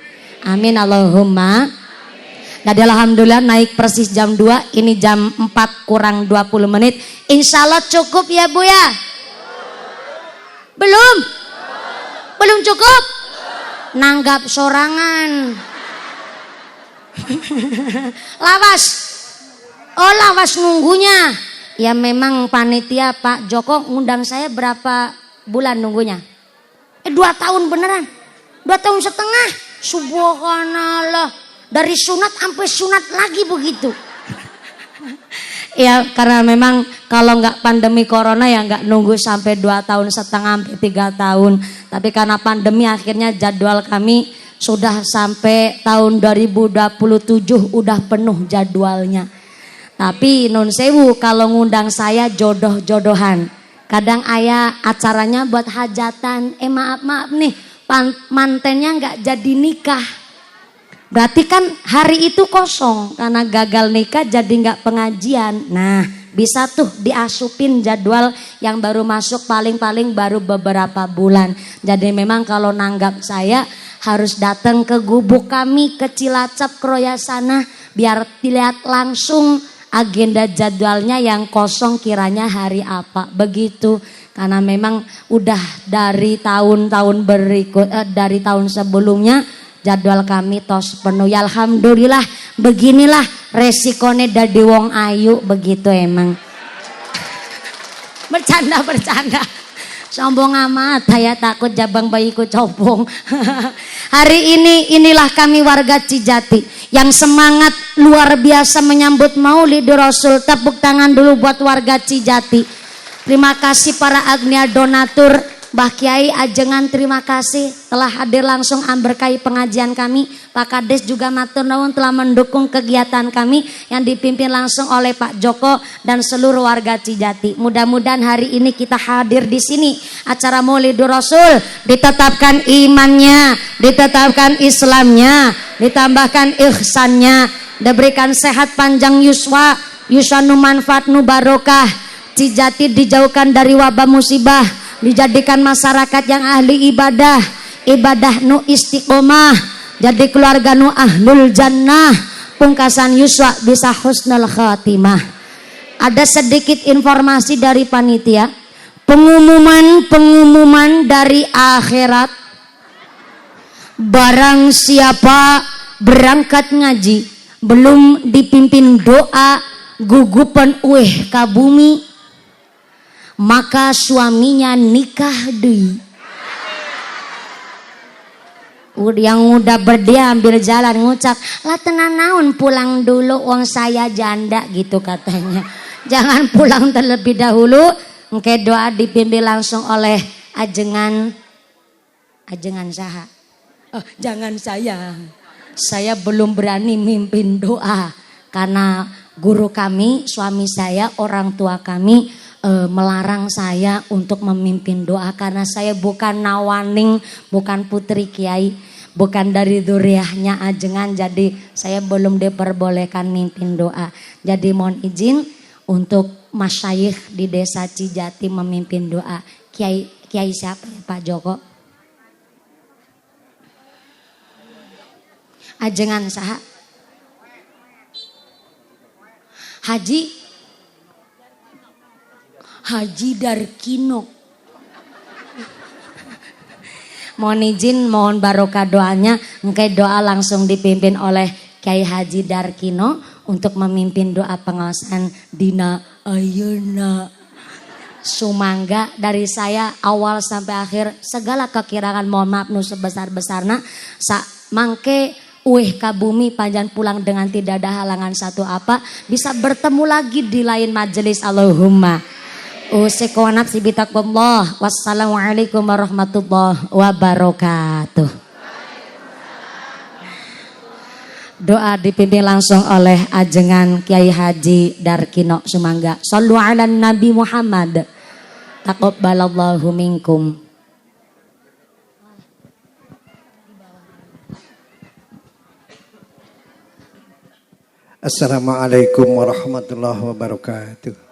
Amin Allahumma. Jadi alhamdulillah naik persis jam 2, ini jam 4 kurang 20 menit. Insya Allah cukup ya Bu ya? Belum cukup? Nanggap sorangan. Lawas nunggunya. Ya memang panitia Pak Joko ngundang saya berapa bulan nunggunya? 2 tahun beneran. 2,5 tahun. Subhanallah. Dari sunat sampai sunat lagi begitu. Ya karena memang kalau nggak pandemi corona ya nggak nunggu sampai 2,5 tahun sampai 3 tahun. Tapi karena pandemi akhirnya jadwal kami sudah sampai tahun 2027 udah penuh jadwalnya. Tapi nun sewu kalau ngundang saya jodoh-jodohan. Kadang ayah acaranya buat hajatan. Maaf nih mantennya nggak jadi nikah. Berarti kan hari itu kosong karena gagal nikah jadi nggak pengajian. Nah bisa tuh diasupin jadwal yang baru masuk paling-paling baru beberapa bulan. Jadi memang kalau nanggap saya harus datang ke gubuk kami ke Cilacap Kroyasana biar dilihat langsung agenda jadwalnya yang kosong kiranya hari apa begitu. Karena memang udah dari tahun-tahun dari tahun sebelumnya jadwal kami tos penuh. Ya alhamdulillah beginilah resikonya dadi wong ayu begitu emang. Bercanda. Sombong amat, saya takut jabang bayiku copong. Hari inilah kami warga Cijati yang semangat luar biasa menyambut Maulid Rasul. Tepuk tangan dulu buat warga Cijati. Terima kasih para agnia donatur. Mbah Kiai Ajengan terima kasih telah hadir langsung amberkahi pengajian kami. Pak Kades juga matur nuwun telah mendukung kegiatan kami yang dipimpin langsung oleh Pak Joko dan seluruh warga Cijati. Mudah-mudahan hari ini kita hadir di sini acara Maulidur Rasul ditetapkan imannya, ditetapkan Islamnya, ditambahkan ihsannya, diberikan sehat panjang yuswa, yusanu manfaat nu barokah. Cijati dijauhkan dari wabah musibah, dijadikan masyarakat yang ahli ibadah, ibadah nu istiqomah, jadi keluarga nu ahlul jannah, pungkasan yuswa bisa husnul khatimah. Ada sedikit informasi dari panitia, pengumuman dari akhirat. Barang siapa berangkat ngaji belum dipimpin doa gugupan ka bumi, maka suaminya nikah deui. Yang udah berdia ambil jalan ngucap, lah tenan naon pulang dulu wong saya janda gitu katanya. Jangan pulang terlebih dahulu. Engke doa dipimpin langsung oleh ajengan saha. Oh, jangan saya belum berani mimpin doa karena guru kami, suami saya, orang tua kami melarang saya untuk memimpin doa karena saya bukan nawaning, bukan putri kiai, bukan dari dzurriahnya ajengan, jadi saya belum diperbolehkan mimpin doa. Jadi mohon izin untuk masyayikh di desa Cijati memimpin doa. Kiai siapa ya, Pak Joko? Ajengan saha? Haji Darkino. Mohon izin, mohon barokah doanya. Engke doa langsung dipimpin oleh Kiai Haji Darkino untuk memimpin doa pengawasan dina ayeuna. Sumangga dari saya awal sampai akhir segala kekirangan mohon maaf nu sebesar-besarna. Mangke ka bumi panjang pulang dengan tidak ada halangan satu apa, bisa bertemu lagi di lain majelis. Allahumma usiku nafsi bitaqwallah. Wassalamualaikum warahmatullahi wabarakatuh. Doa dipimpin langsung oleh ajengan Kiai Haji Darkino Sumangga. Shallu ala Nabi Muhammad. Taqabbalallahu minkum. Assalamualaikum warahmatullahi wabarakatuh.